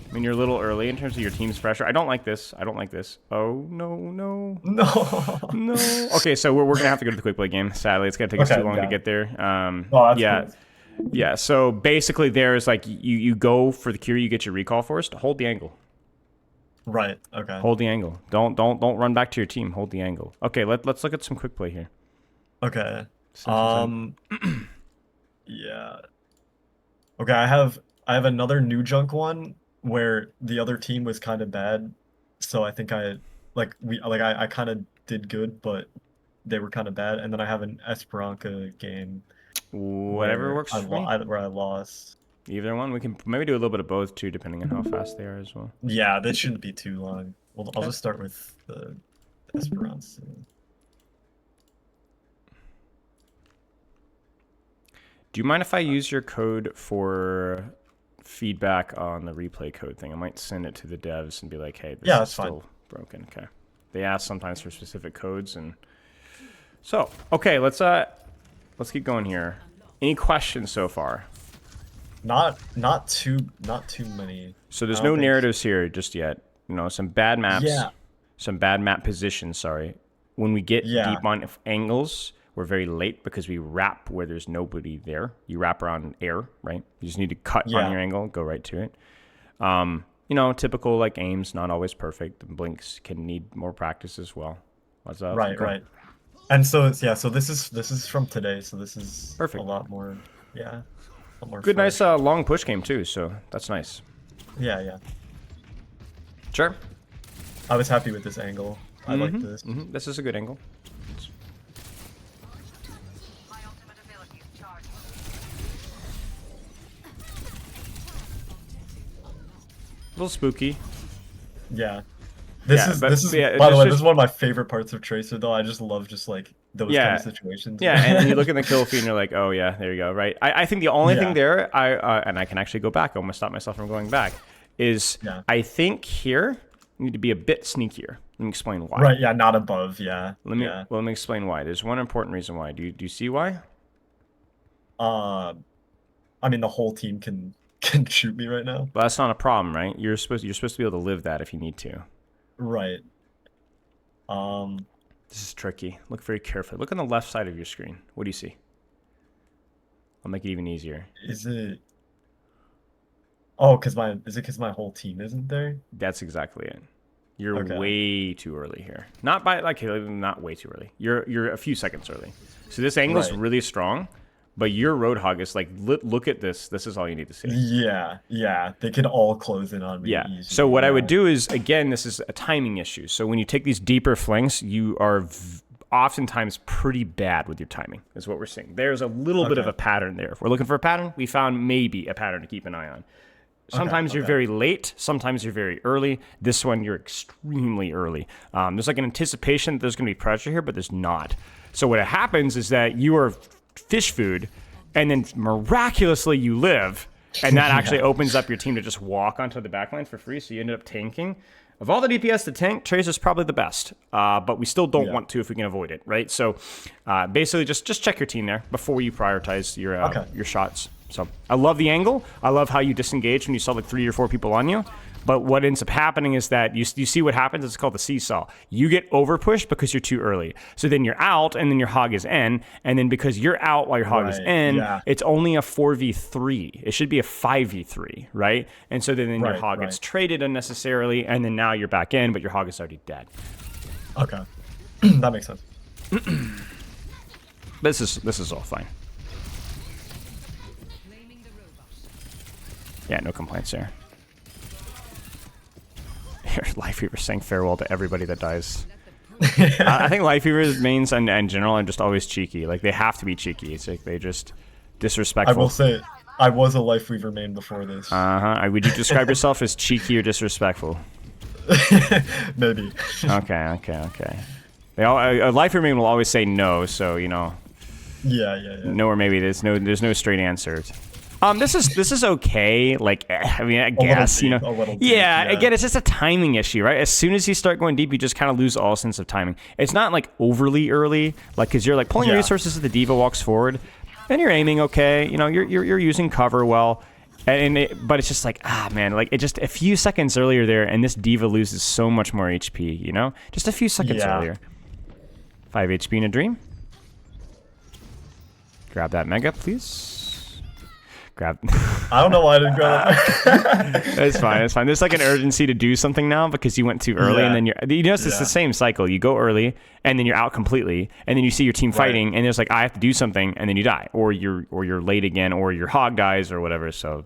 I mean, you're a little early in terms of your team's pressure. I don't like this. I don't like this. Oh no, no. No. No. Okay, so we're gonna have to go to the quick play game. Sadly, it's gonna take us Okay, too long to yeah. get there. Oh, that's yeah, cool. yeah. So basically, there's like you go for the cure, you get your recall first. Hold the angle. Right. Okay. Hold the angle. Don't run back to your team. Hold the angle. Okay, let's look at some quick play here. Okay. Some- Yeah. Okay, I have another new junk one where the other team was kind of bad, so I think I kind of did good, but they were kind of bad, and then I have an Esperanza game Whatever where works for me. where I lost. Either one. We can maybe do a little bit of both too, depending on how fast they are as well. Yeah, that shouldn't be too long. Well, I'll Okay. just start with the Esperanza. Do you mind if I use your code for feedback on the replay code thing? I might send it to the devs and be like, hey, this Yeah, is that's still fine. broken. Okay. They ask sometimes for specific codes, and so okay, let's keep going here. Any questions so far? Not too many. So there's I don't no think. narratives here just yet. You know, some bad maps, Yeah, some bad map positions. Sorry. When we get yeah, deep on angles, we're very late because we wrap where there's nobody there. You wrap around air, right? You just need to cut on yeah. your angle, go right to it. You know, typical like aims, not always perfect. The blinks can need more practice as well. What's up? Right, right. And so it's so this is from today, so this is a Perfect. lot more, yeah, a lot more Good, nice fresh. long push game too. So that's nice. Yeah, yeah. Sure. I was happy with this angle. I like this. This is a good angle. My ultimate ability is charged. A little spooky. Yeah. Yeah, but- This is yeah, by the it's way, just- this is one of my favorite parts of Tracer though. I just love just like those kind Yeah. of situations. Yeah, and then you look at the kill feed and you're like, oh yeah, there you go, right? I think the only Yeah. thing there, and I can actually go back, I'm gonna stop myself from going back, is Yeah. I think here you need to be a bit sneakier. Let me explain why. Right, yeah, not above, yeah. Well, let me explain why. There's one important reason why. Do you see why? I mean the whole team can shoot me right now. Well, that's not a problem, right? You're supposed to be able to live that if you need to. Right. This is tricky. Look very carefully. Look on the left side of your screen. What do you see? I'll make it even easier. Is it Oh, because my whole team isn't there? That's exactly it. You're Okay. way too early here. Not by like not way too early. You're a few seconds early. So this angle is Right. really strong, but your Roadhog is like look at this. This is all you need to see. Yeah, yeah. They could all close in on me Yeah. easily. So what I would yeah. do is, again, this is a timing issue. So when you take these deeper flings, you are oftentimes pretty bad with your timing, is what we're seeing. There's a little bit of Okay. a pattern there. If we're looking for a pattern, we found maybe a pattern to keep an eye on. Sometimes you're okay. very late. Sometimes you're very early. This one, you're extremely early. There's like an anticipation that there's going to be pressure here, but there's not. So what happens is that you are fish food, and then miraculously you live, and that actually opens up your team to just walk onto the backline for free. So you ended up tanking. Of all the DPS to tank, Tracer's probably the best, but we still don't want to if we can avoid it, right? So basically, just check your team there before you prioritize your shots. So I love the angle. I love how you disengage when you saw like 3 or 4 people on you. But what ends up happening is that you see what happens. It's called the seesaw. You get over pushed because you're too early. So then you're out, and then your hog is in. And then because you're out while your hog is Right, in, yeah. it's only a 4v3. It should be a 5v3, right? And so then your Right, hog gets right. traded unnecessarily, and then now you're back in, but your hog is already dead. Okay. That makes sense. This is all fine. Blaming the robot. Yeah, no complaints there. Here, Life Weaver saying farewell to everybody that dies. I think Life Weaver's mains in general are just always cheeky. Like, they have to be cheeky. It's like they just I disrespectful. will say I was a Life Weaver main before this. Would you describe yourself as cheeky or disrespectful? Maybe. Okay. A Life Weaver main will always say no, so, you know, Yeah. no or maybe there's no straight answer. This is okay. Like, I mean, I little guess, you deep, know. a little deep, Yeah, yeah. again, it's just a timing issue, right? As soon as you start going deep, you just kind of lose all sense of timing. It's not like overly early, like, because you're like pulling Yeah. resources as the diva walks forward, and you're aiming okay. You know, you're using cover well, but it's just like, man, like it just a few seconds earlier there, and this diva loses so much more HP. You know, just a few seconds Yeah. earlier. 5 HP in a dream. Grab that mega, please. Grab. I don't know why I didn't grab that. It's fine. There's like an urgency to do something now because you went too early, Yeah. and then you notice it's Yeah. the same cycle. You go early, and then you're out completely, and then you see your team fighting, and there's like I have to do something, and then you die, or you're late again, or your hog dies, or whatever. So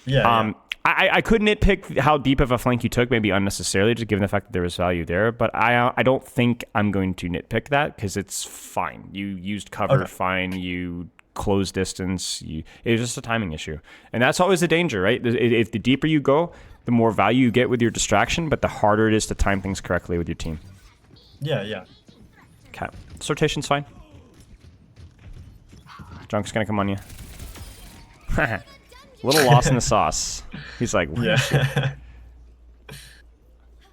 Yeah, yeah. I could nitpick how deep of a flank you took, maybe unnecessarily, just given the fact that there was value there. But I don't think I'm going to nitpick that because it's fine. You used cover Okay. fine. You closed distance. It was just a timing issue, and that's always the danger, right? If the deeper you go, the more value you get with your distraction, but the harder it is to time things correctly with your team. Yeah, yeah. Okay, sortation's fine. Junk's gonna come on you. Little lost in the sauce. He's like, what? Yeah.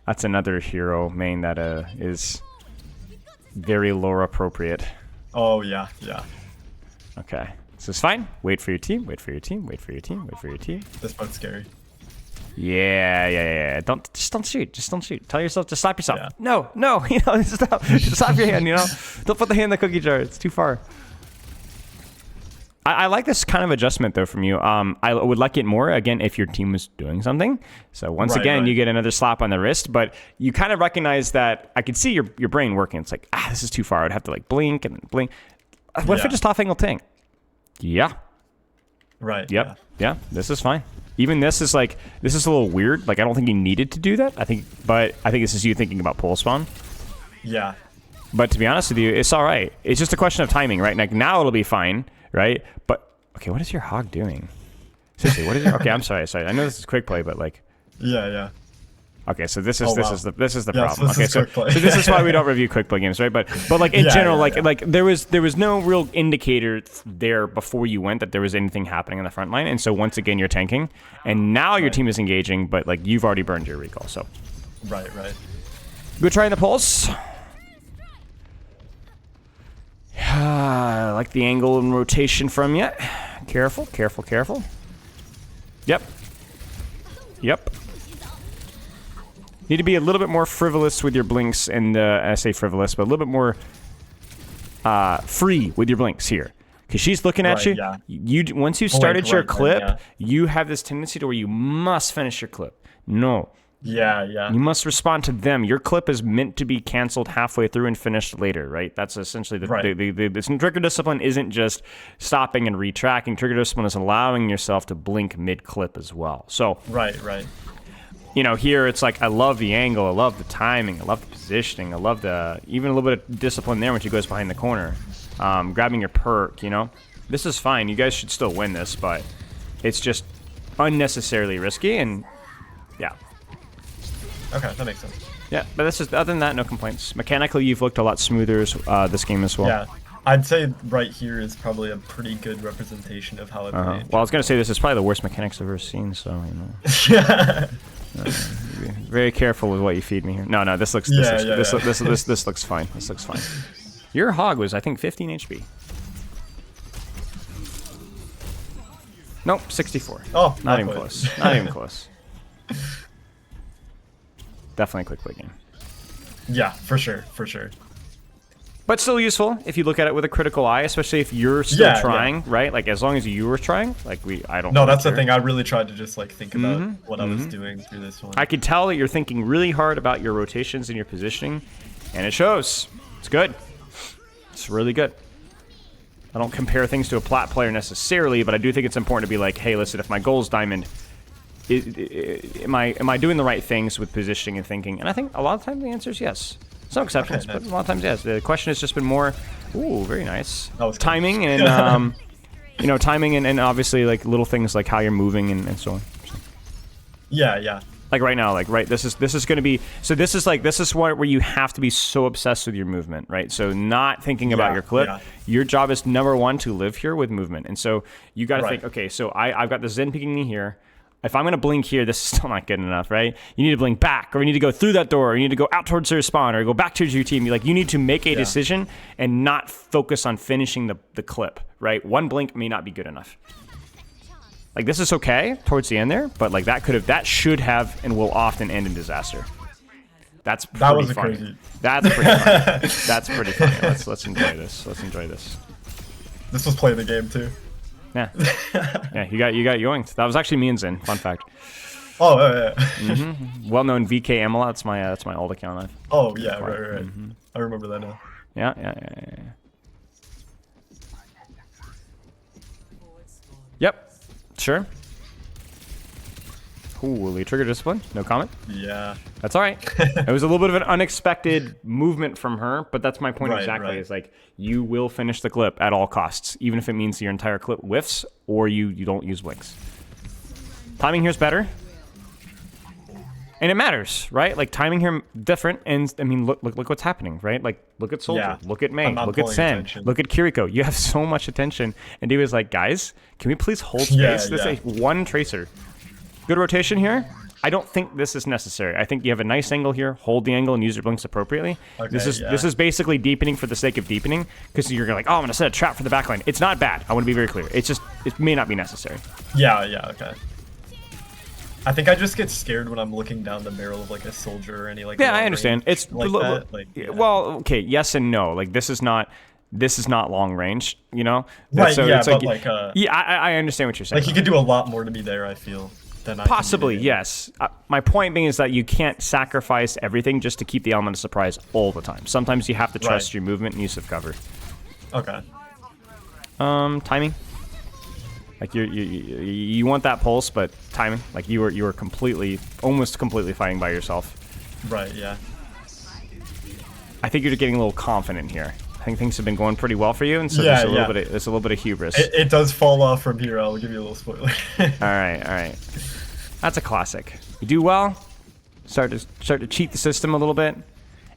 That's another hero main that is very lore appropriate. Oh, yeah, yeah. Okay, this is fine. Wait for your team. Wait for your team. Wait for your team. Wait for your team. This part's scary. Yeah. Don't shoot. Just don't shoot. Tell yourself to stop yourself. Yeah. No. You know, stop your hand. You know, don't put the hand in the cookie jar. It's too far. I like this kind of adjustment though from you. I would like it more again if your team was doing something. So once again, you get another slap on the wrist, but you kind of recognize that I could see your brain working. It's like, this is too far. I'd have to like blink and blink. What if I just off angle tank? Yeah. Right. Yep. Yeah. This is fine. Even this is like, this is a little weird. Like I don't think you needed to do that. I think this is you thinking about pole spawn. Yeah. But to be honest with you, it's all right. It's just a question of timing, right? Like now it'll be fine. Right? But, okay, what is your hog doing? Seriously, what is your... Okay, I'm sorry. I know this is quick play, but like... Yeah. Okay, so this is the Yeah, problem. so This is why we don't review quick play games, right? But like in general, like there was no real indicator there before you went that there was anything happening on the front line, and so once again you're tanking, and now your team is engaging, but like you've already burned your recall, so... Right. Good try in the pulse. I like the angle and rotation from you. Careful. Yep. Need to be a little bit more frivolous with your blinks, and I say frivolous, but a little bit more free with your blinks here. Because she's looking at you. Yeah. You once you started your clip, yeah. you have this tendency to where you must finish your clip. No. Yeah. You must respond to them. Your clip is meant to be canceled halfway through and finished later, right? That's essentially the trigger discipline isn't just stopping and retracking. Trigger discipline is allowing yourself to blink mid-clip as well. So, Right. you know, here it's like I love the angle, I love the timing, I love the positioning, I love the even a little bit of discipline there when she goes behind the corner, grabbing your perk. You know, this is fine. You guys should still win this, but it's just unnecessarily risky, and yeah. Okay, that makes sense. Yeah, but this is, other than that, no complaints. Mechanically, you've looked a lot smoother this game as well. Yeah, I'd say right here is probably a pretty good representation of how I played. Well, I was gonna say this is probably the worst mechanics I've ever seen, so you know. Yeah. Be very careful with what you feed me here. No, this looks this looks fine. This looks fine. Your hog was, I think, 15 HP. Nope, 64. Oh, not even close. Not even close. Definitely a quick play game. Yeah, for sure. But still useful if you look at it with a critical eye, especially if you're still trying, right? Like as long as you were trying, like I don't. No, really that's care. the thing. I really tried to just like think about what I was doing through this one. I could tell that you're thinking really hard about your rotations and your positioning, and it shows. It's good. It's really good. I don't compare things to a plat player necessarily, but I do think it's important to be like, hey, listen, if my goal is diamond, am I doing the right things with positioning and thinking? And I think a lot of times the answer is yes. Some exceptions, Okay, nice. but a lot of times yes. The question has just been more, ooh, very nice. That was good. Timing and you know, timing and obviously like little things like how you're moving and so on. So. Yeah. Like right now, like this is going to be, so this is where you have to be so obsessed with your movement, right? So not thinking about your clip. Yeah. Your job is number one to live here with movement, and so you got to Right. think, okay, so I've got the Zen picking me here. If I'm going to blink here, this is still not good enough, right? You need to blink back, or you need to go through that door, or you need to go out towards your spawn, or go back towards your team. You need to make a decision and not focus on finishing the clip, right? One blink may not be good enough. Like this is okay towards the end there, but like that should have and will often end in disaster. That's pretty funny. Crazy. That's pretty funny. That's pretty funny. Let's enjoy this. Let's enjoy this. This was play the game too. Yeah. Yeah, you got yoinked. That was actually me and Zen. Fun fact. Oh yeah. Well-known VK Emila. That's my old account. Oh yeah, right. I remember that now. Yeah. Yep. Sure. Holy, trigger discipline. No comment. Yeah. That's all right. It was a little bit of an unexpected movement from her, but that's my point Right, exactly. right. Is like you will finish the clip at all costs, even if it means your entire clip whiffs or you don't use blinks. Timing here is better, and it matters, right? Like timing here different, and I mean, look what's happening, right? Like look at Soldier, Yeah. look at Mei, I'm look at pulling Sen, attention. look at Kiriko. You have so much attention, and he was like, guys, can we please hold space? Yeah, This yeah. is one tracer. Good rotation here. I don't think this is necessary. I think you have a nice angle here. Hold the angle and use your blinks appropriately. This Okay, is basically deepening for the sake of deepening, because you're like, oh, I'm gonna set a trap for the backline. It's not bad. I want to be very clear. It's just it may not be necessary. Yeah, okay. I think I just get scared when I'm looking down the barrel of like a soldier or any like. Yeah, I long understand. range It's like that. Like, yeah. well, okay, yes and no. Like this is not long range. You know, Right, So yeah, it's but like, like, yeah, I understand what you're saying. like you could do a lot more to me there. I feel than I can Possibly, do. yes. My point being is that you can't sacrifice everything just to keep the element of surprise all the time. Sometimes you have to trust Right. your movement and use of cover. Okay. Timing. Like you want that pulse, but timing. Like you were almost completely fighting by yourself. Right. Yeah. I think you're getting a little confident here. I think things have been going pretty well for you, and so Yeah, there's a little bit of hubris. It does fall off from here. I'll give you a little spoiler. All right. That's a classic. You do well. Start to cheat the system a little bit,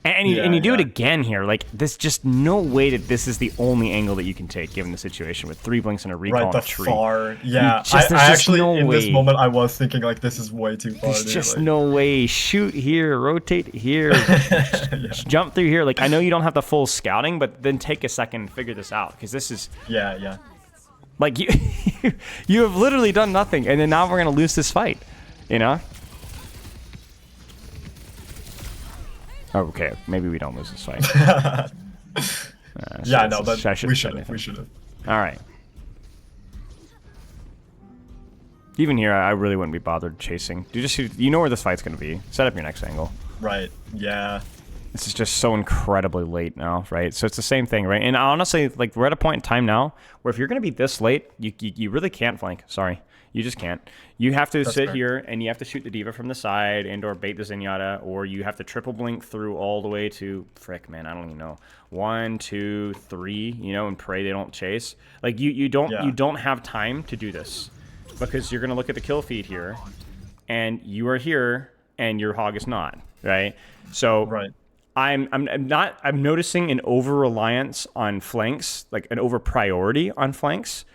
and you do it again here. Like there's just no way that this is the only angle that you can take given the situation with 3 blinks and a recall Right, and the a tree. far. Yeah, There's I just actually no in this way. moment I was thinking like this is way too far. There's dude, just like- no way. Shoot here, rotate here, jump through here. Like I know you don't have the full scouting, but then take a second and figure this out, because this is Yeah. like you you have literally done nothing, and then now we're gonna lose this fight. You know? Oh, okay, maybe we don't lose this fight. Yeah, no, but I shouldn't we say should have. anything. We should have. All right. Even here, I really wouldn't be bothered chasing. You know where this fight's gonna be. Set up your next angle. Right. Yeah. This is just so incredibly late now, right? So it's the same thing, right? And honestly, like we're at a point in time now where if you're gonna be this late, you really can't flank. Sorry, you just can't. You have to sit fair. here and you have to shoot the diva from the side and/or bait the Zenyatta, or you have to triple blink through all the way to frick, man. I don't even know. 1, 2, 3, you know, and pray they don't chase. Like you don't have time to do this, because you're gonna look at the kill feed here, and you are here and your hog is not, right? So Right. I'm noticing an over reliance on flanks, like an over priority on flanks,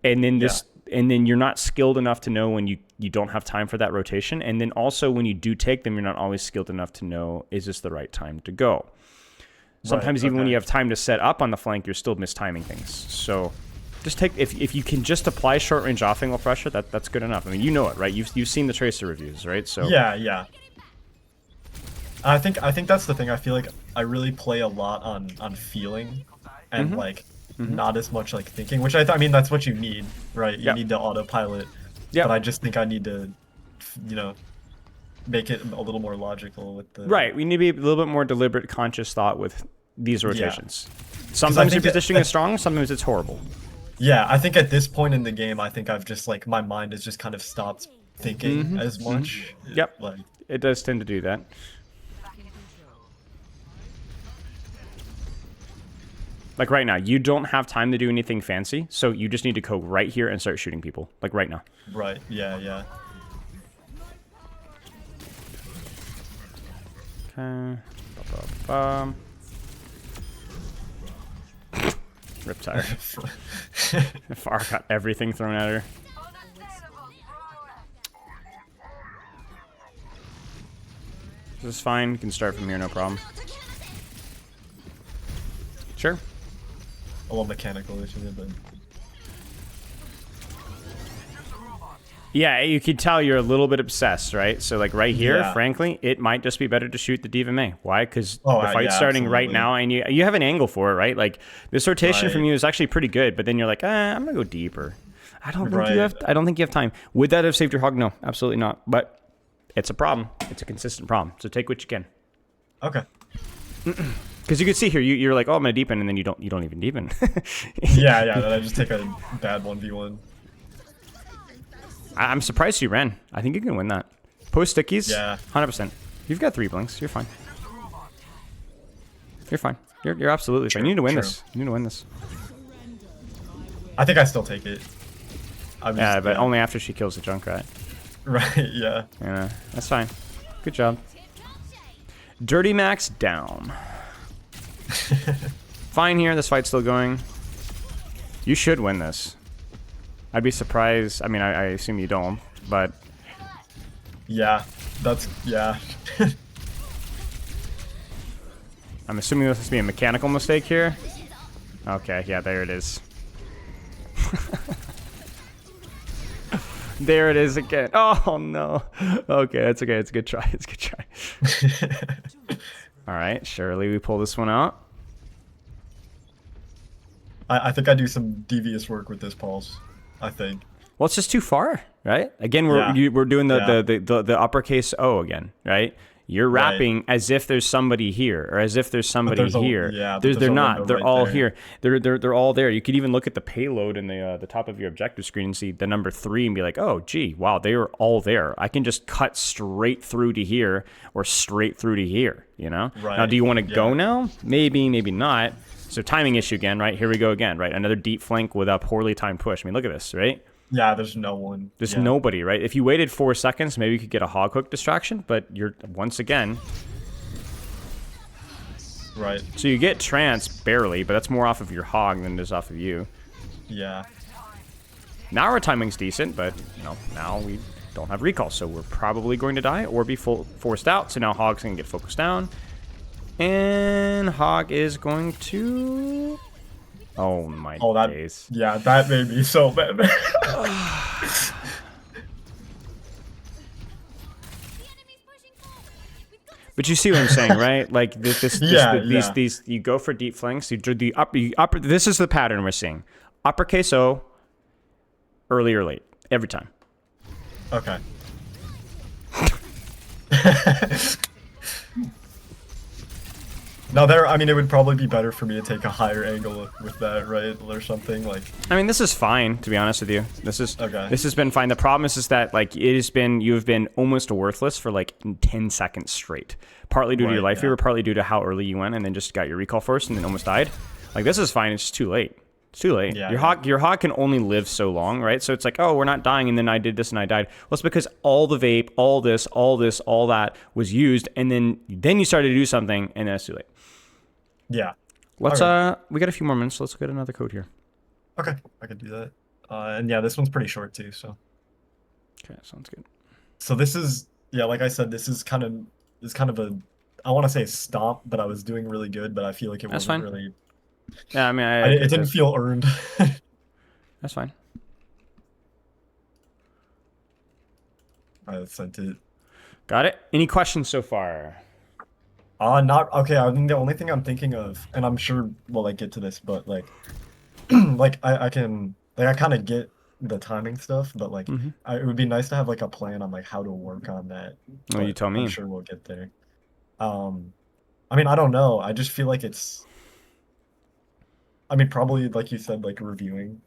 and then and then you're not skilled enough to know when you don't have time for that rotation, and then also when you do take them, you're not always skilled enough to know, is this the right time to go? Sometimes even when okay. you have time to set up on the flank, you're still mistiming things. So just take if you can just apply short range off angle pressure, that's good enough. I mean, you know it, right? You've seen the tracer reviews, right? So Yeah. I think that's the thing. I feel like I really play a lot on feeling, and like not as much like thinking. Which I mean that's what you need, right? You Yep. need to autopilot. Yep. But I just think I need to, make it a little more logical with the. right, we need to be a little bit more deliberate, conscious thought with these rotations. I Sometimes your think positioning is strong, sometimes it's horrible. Yeah, I think at this point in the game, I think I've just like my mind has just kind of stopped thinking as much. Yep. Like. It does tend to do that. Like right now, you don't have time to do anything fancy, so you just need to go right here and start shooting people. Like right now. Right. Yeah. Okay. Ba-ba-bum. Riptire. Far got everything thrown at her. This is fine. You can start from here, no problem. Sure. A little mechanical issue, but. Yeah, you can tell you're a little bit obsessed, right? So, like right here, Yeah. frankly, it might just be better to shoot the Diva Mei. Why? Because Oh, the fight's yeah, starting right absolutely. now, and you have an angle for it, right? Like this rotation from Right. you is actually pretty good, but then you're like, I'm gonna go deeper. I don't think you Right. have. I don't think you have time. Would that have saved your hog? No, absolutely not. But it's a problem. It's a consistent problem. So take what you can. Okay. Because you can see here, you're like, oh, I'm gonna deepen, and then you don't even deepen. Yeah. Then I just take a bad 1v1. I'm surprised you ran. I think you can win that. Post stickies. Yeah. 100%. You've got 3 blinks. You're fine. You're fine. You're absolutely fine. You need to win this. You need to win this. I think I still take it. Yeah, but only after she kills the Junkrat. Right, yeah. Yeah, that's fine. Good job. Dirty Max down. Fine here. This fight's still going. You should win this. I'd be surprised. I mean, I assume you don't, but... Yeah, that's... Yeah. I'm assuming this must be a mechanical mistake here. Okay, yeah, there it is. There it is again. Oh, no. Okay, that's okay. It's a good try. It's a good try. All right, surely we pull this one out. I think I do some devious work with this pulse. I think. Well, it's just too far, right? Again, we're doing the uppercase O again, right? You're rapping as if there's somebody here, or as if there's somebody here. They're not. They're all here. They're all there. You could even look at the payload in the top of your objective screen and see the number 3 and be like, oh, gee, wow, they are all there. I can just cut straight through to here or straight through to here. You know. Right. Now, do you want to go now? Maybe, maybe not. So timing issue again, right? Here we go again, right? Another deep flank with a poorly timed push. I mean, look at this, right? Yeah, there's no one. There's nobody, right? If you waited 4 seconds, maybe you could get a hog hook distraction, but you're, once again... Right. So you get trance, barely, but that's more off of your hog than it is off of you. Yeah. Now our timing's decent, but, you know, now we don't have recall, so we're probably going to die or be forced out, so now hog's going to get focused down. And hog is going to... Oh my days. Yeah, that made me so bad. But you see what I'm saying, right? Like these you go for deep flanks. You do the upper. This is the pattern we're seeing. Uppercase O, early or late, every time. Okay. Now I mean, it would probably be better for me to take a higher angle with that, right, or something like. I mean, this is fine, to be honest with you. This is okay. This has been fine. The problem is that like you've been almost worthless for like 10 seconds straight. Partly due to your life fever, partly due to how early you went, and then just got your recall first, and then almost died. Like this is fine. It's just too late. It's too late. Yeah, your hog can only live so long, right? So it's like, oh, we're not dying, and then I did this and I died. Well, it's because all the vape, all this, all that was used, and then you started to do something, and then it's too late. Yeah. Let's we got a few more minutes. Let's get another code here. Okay, I can do that. And yeah, this one's pretty short too, so. Okay, sounds good. So this is like I said, this is kind of a, I want to say stomp, but I was doing really good, but I feel like it wasn't really. Yeah, I mean, it didn't feel earned. That's fine. I sent it. Got it. Any questions so far? Not okay. I think the only thing I'm thinking of, and I'm sure we'll like get to this, but like, like I can like I kind of get the timing stuff, but like it would be nice to have like a plan on like how to work on that. Oh, you tell me. I'm sure we'll get there. I mean, I don't know. I just feel like it's. I mean, probably like you said, like reviewing,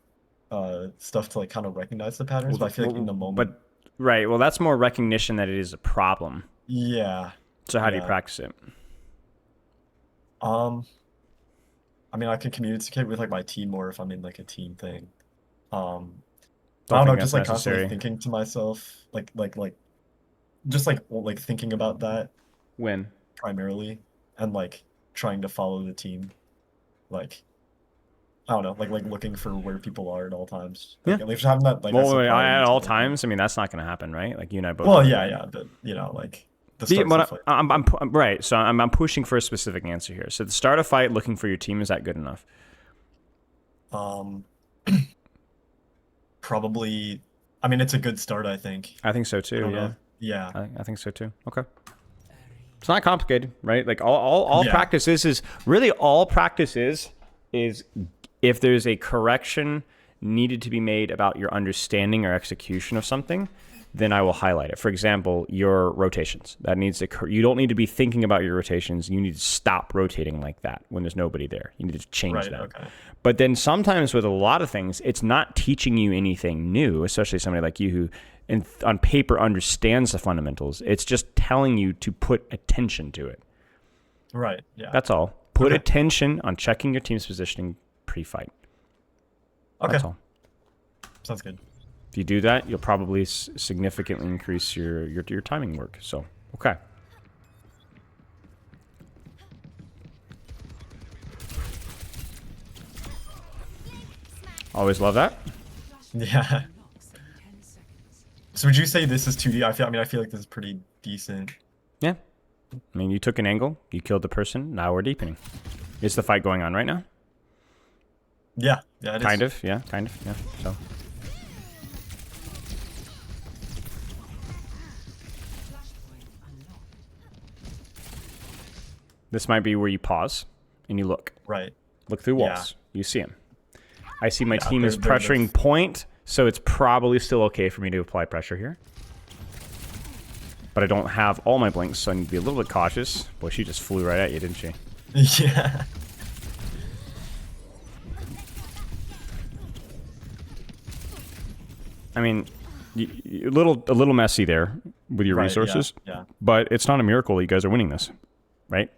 stuff to like kind of recognize the patterns. But I feel like in the moment. But right. Well, that's more recognition that it is a problem. Yeah. So how do you practice it? I mean, I can communicate with like my team more if I'm in like a team thing. I Don't don't know, think just that's like constantly necessary. thinking to myself, just like thinking about that When? primarily, and like trying to follow the team, like I don't know, like looking for where people are at all times. Like, Yeah. at least having that like. Well, as a at priority all to look at. times. I mean, that's not going to happen, right? Like you and I both. Well, know, yeah, right? yeah, but you know, like the See, start but of the fight. I'm right. So I'm pushing for a specific answer here. So the start of fight, looking for your team, is that good enough? Probably. I mean, it's a good start, I think. I think so too. I don't Yeah. know. Yeah. I think so too. Okay. It's not complicated, right? Like all Yeah. practice is really all practice is if there's a correction needed to be made about your understanding or execution of something, then I will highlight it. For example, your rotations. That needs to you don't need to be thinking about your rotations. You need to stop rotating like that when there's nobody there. You need to change that. Okay. But then sometimes with a lot of things, it's not teaching you anything new, especially somebody like you who on paper understands the fundamentals. It's just telling you to put attention to it. Right. Yeah. That's all. Put attention on checking your team's positioning pre-fight. Okay. That's all. Sounds good. If you do that, you'll probably significantly increase your timing work. So, okay. Always love that. Yeah. So would you say this is 2D? I mean, I feel like this is pretty decent. Yeah. I mean, you took an angle, you killed the person, now we're deepening. Is the fight going on right now? Yeah. Yeah, it is. Kind of, yeah. So. This might be where you pause and you look. Right. Look through walls. You see him. I see my team is pressuring point, so it's probably still okay for me to apply pressure here. But I don't have all my blinks, so I need to be a little bit cautious. Boy, she just flew right at you, didn't she? Yeah. I mean, a little messy there with your resources. Yeah. But it's not a miracle that you guys are winning this, right?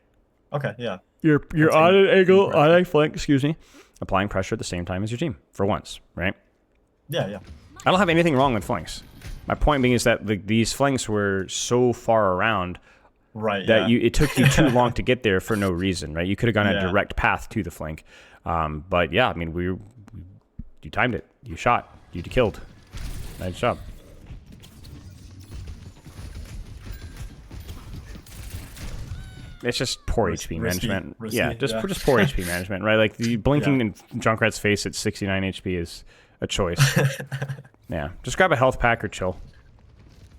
Okay. Yeah. You're on an angle, on a flank, excuse me, applying pressure at the same time as your team for once, right? Yeah. Yeah. I don't have anything wrong with flanks. My point being is that these flanks were so far around that it took you too long to get there for no reason, right? You could have gone a direct path to the flank. But yeah, I mean, you timed it. You shot. You killed. Nice job. It's just poor HP management. Yeah, just poor HP management, right? Like the blinking in Junkrat's face at 69 HP is a choice. Yeah, just grab a health pack or chill.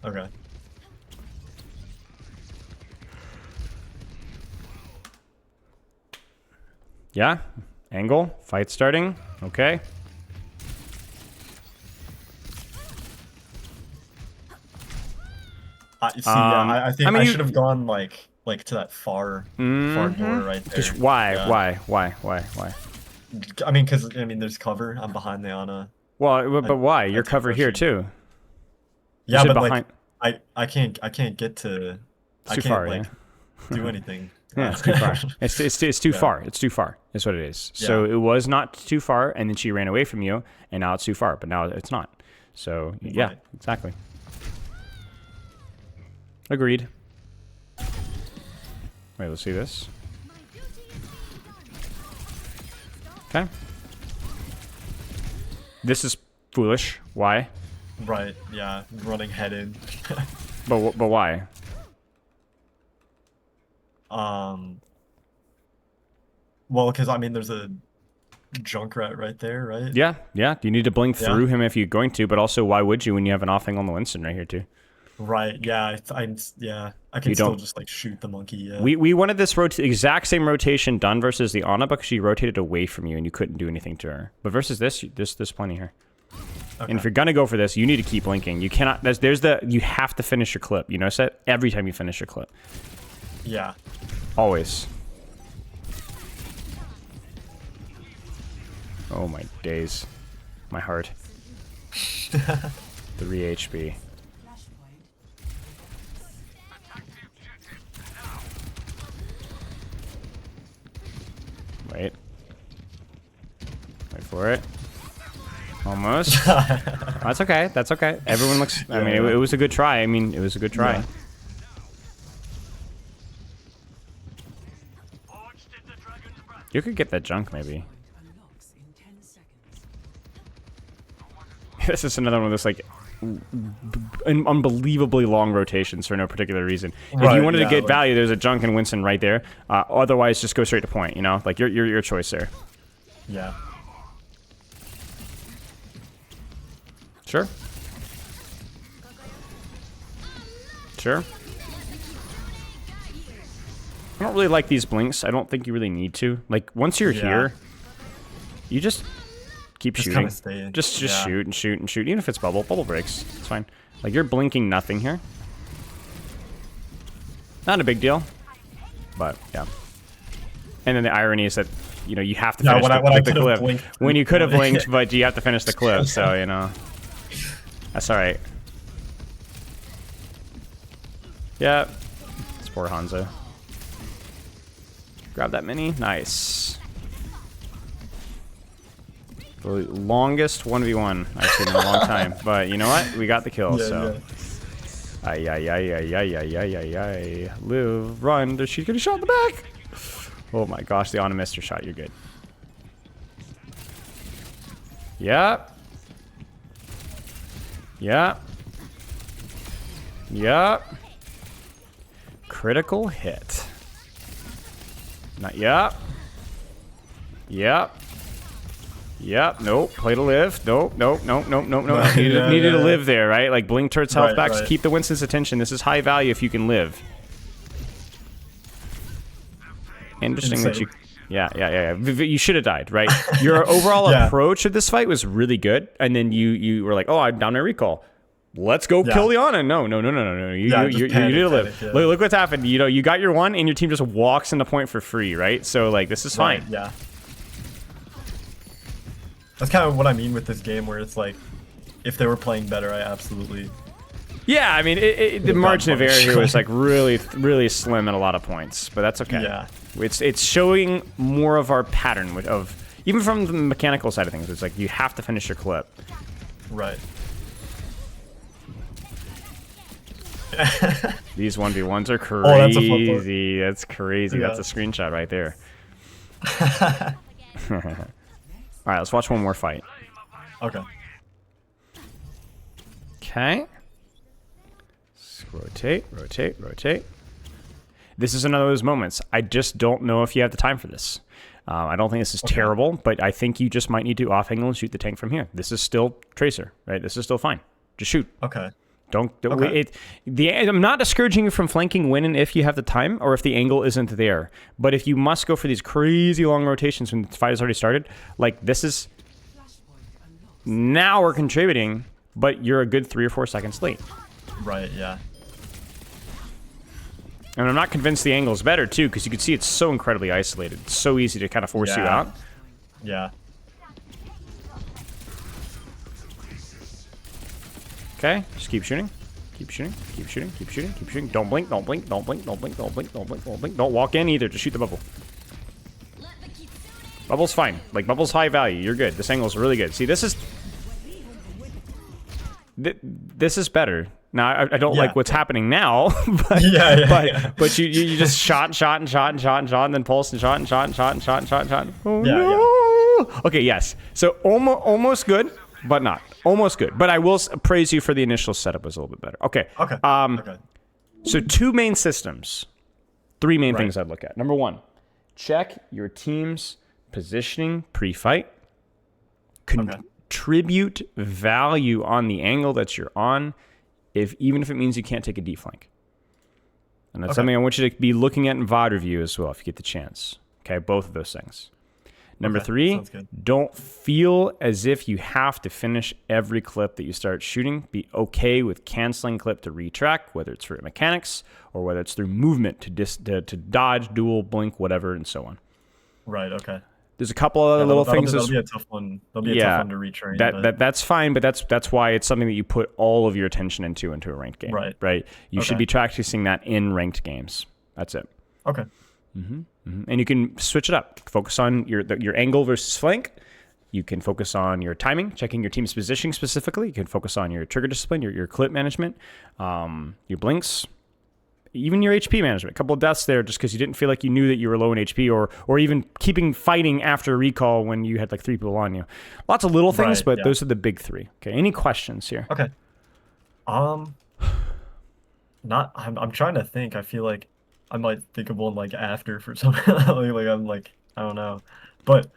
Okay. Yeah, angle, fight starting. Okay. I think I should have gone like to that far door right there. Why? I mean, because there's cover. I'm behind the Ana. Well, but why? You're covered here too. Yeah, but behind... I can't get to. It's too far, do anything. Yeah, it's too far. It's too far. It's too far. Is what it is. Yeah. So it was not too far, and then she ran away from you, and now it's too far. But now it's not. So yeah, exactly. Agreed. Wait, let's see this. Okay. This is foolish. Why? Right. Yeah. Running head in. But why? Well, because there's a Junkrat right there, right? Yeah. You need to blink through him if you're going to, but also why would you when you have an offing on the Winston right here too? Right. Yeah. I can still just shoot the monkey. Yeah. We wanted this exact same rotation done versus the Ana because she rotated away from you and you couldn't do anything to her. But versus this, there's plenty here. Okay. And if you're gonna go for this, you need to keep blinking. You cannot. You have to finish your clip. You notice that every time you finish your clip. Yeah. Always. Oh my days. My heart. 3 HP. Wait for it. Almost. That's okay. That's okay. Everyone looks... I mean, it was a good try. It was a good try. Yeah. You could get that junk, maybe. This is another one of those, unbelievably long rotations for no particular reason. If you wanted to get value, there's a junk and Winston right there. Otherwise, just go straight to point, your choice there. Yeah. Sure. I don't really like these blinks. I don't think you really need to. Once you're here, you just Keep Just shooting. kind of stay. Just Yeah. shoot and shoot and shoot. Even if it's bubble breaks. It's fine. Like, you're blinking nothing here. Not a big deal. But, yeah. And then the irony is that, you know, you have to finish when I the could have clip. blinked. When you could have blinked, but you have to finish the clip, so, you know. That's alright. Yeah. It's poor Hanzo. Grab that mini. Nice. The longest 1v1 I've seen in a long time. But you know what? We got the kill, so. Ay, ay, ay, ay, ay, ay, ay, ay, ay. Live, run. She's getting shot in the back. Oh my gosh, the on a mister shot. You're good. Yep. Yep. Yep. Critical hit. Not yep. Yep. Yep. Nope. Play to live. Nope. Nope. Nope. Nope. Nope. Nope. Needed to live there, right? Like blink turrets health back. So keep the Winston's attention. This is high value if you can live. Interesting that you. Yeah. You should have died, right? Your overall approach of this fight was really good, and then you were like, "Oh, I'm down my recall. Let's go kill the Ana." No. You need to live. Look what's happened. You know, you got your one, and your team just walks into point for free, right? So like, this is fine. Yeah. That's kind of what I mean with this game, where it's like, if they were playing better, I absolutely. Yeah, I mean, the margin of error here was like really slim at a lot of points, but that's okay. Yeah. It's showing more of our pattern of even from the mechanical side of things. It's like you have to finish your clip. Right. These 1v1s are crazy. Oh, that's crazy. Yeah. That's a screenshot right there. All right, let's watch one more fight. Okay. Okay. Rotate, rotate, rotate. This is another of those moments. I just don't know if you have the time for this. I don't think this is terrible, but I think you just might need to off angle and shoot the tank from here. This is still Tracer, right? This is still fine. Just shoot. Okay. Don't I'm not discouraging you from flanking when and if you have the time or if the angle isn't there. But if you must go for these crazy long rotations when the fight has already started, like this is now we're contributing, but you're a good 3 or 4 seconds late. Right, yeah. And I'm not convinced the angle is better too, because you can see it's so incredibly isolated. It's so easy to kind of force you out. Yeah. Okay, just keep shooting. Keep shooting, keep shooting, keep shooting, keep shooting. Don't blink, don't blink, don't blink, don't blink, don't blink, don't blink, don't blink. Don't walk in either, just shoot the bubble. Bubble's fine. Like, bubble's high value. You're good. This angle's really good. See, this is... This is better. Now, I don't like what's happening now, but, but you just shot and shot and shot and shot and shot and then pulse and shot and shot and shot and shot and shot and shot. Oh, no. Okay, yes. So, almost good, but not. Almost good. But I will praise you for the initial setup was a little bit better. Okay. Okay. So 2 main systems. 3 main things I'd look at. Number 1, check your team's positioning pre-fight. Contribute value on the angle that you're on, even if it means you can't take a D-flank. And that's something I want you to be looking at in VOD review as well if you get the chance. Okay, both of those things. Number 3, don't feel as if you have to finish every clip that you start shooting. Be okay with canceling clip to retrack, whether it's through mechanics or whether it's through movement to dodge, duel, blink, whatever, and so on. Right, okay. There's a couple other little things. That'll be a tough one. That'll be a tough one to retrain. That's fine, but that's why it's something that you put all of your attention into a ranked game. Right. You should be practicing that in ranked games. That's it. Okay. And you can switch it up. Focus on your angle versus flank. You can focus on your timing, checking your team's positioning specifically. You can focus on your trigger discipline, your clip management, your blinks, even your HP management. A couple of deaths there just because you didn't feel like you knew that you were low in HP, or even keeping fighting after a recall when you had like 3 people on you. Lots of little things, but those are the big 3. Okay, any questions here? Okay. I'm trying to think. I feel like I might think of one like after for something. like I'm like, I don't know, but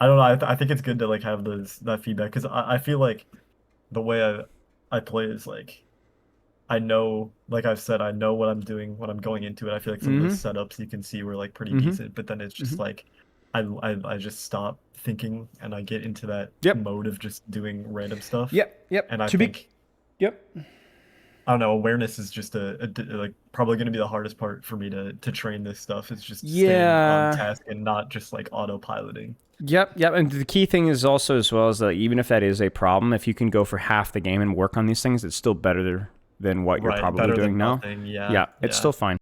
I don't know. I think it's good to like have that feedback, because I feel like the way I play is like, I know, like I've said, I know what I'm doing when I'm going into it. I feel like some of the setups you can see were like pretty decent, but then it's just like I just stop thinking and I get into that Yep. mode of just doing random stuff. Yep. And I To be, think yep. I don't know, awareness is just like probably going to be the hardest part for me to train this stuff. Is just staying on Yeah. task and not just like autopiloting. Yep. And the key thing is also as well as that even if that is a problem, if you can go for half the game and work on these things, it's still better than what you're Right, probably better doing than now. nothing. Yeah, Yeah, it's yeah. still fine.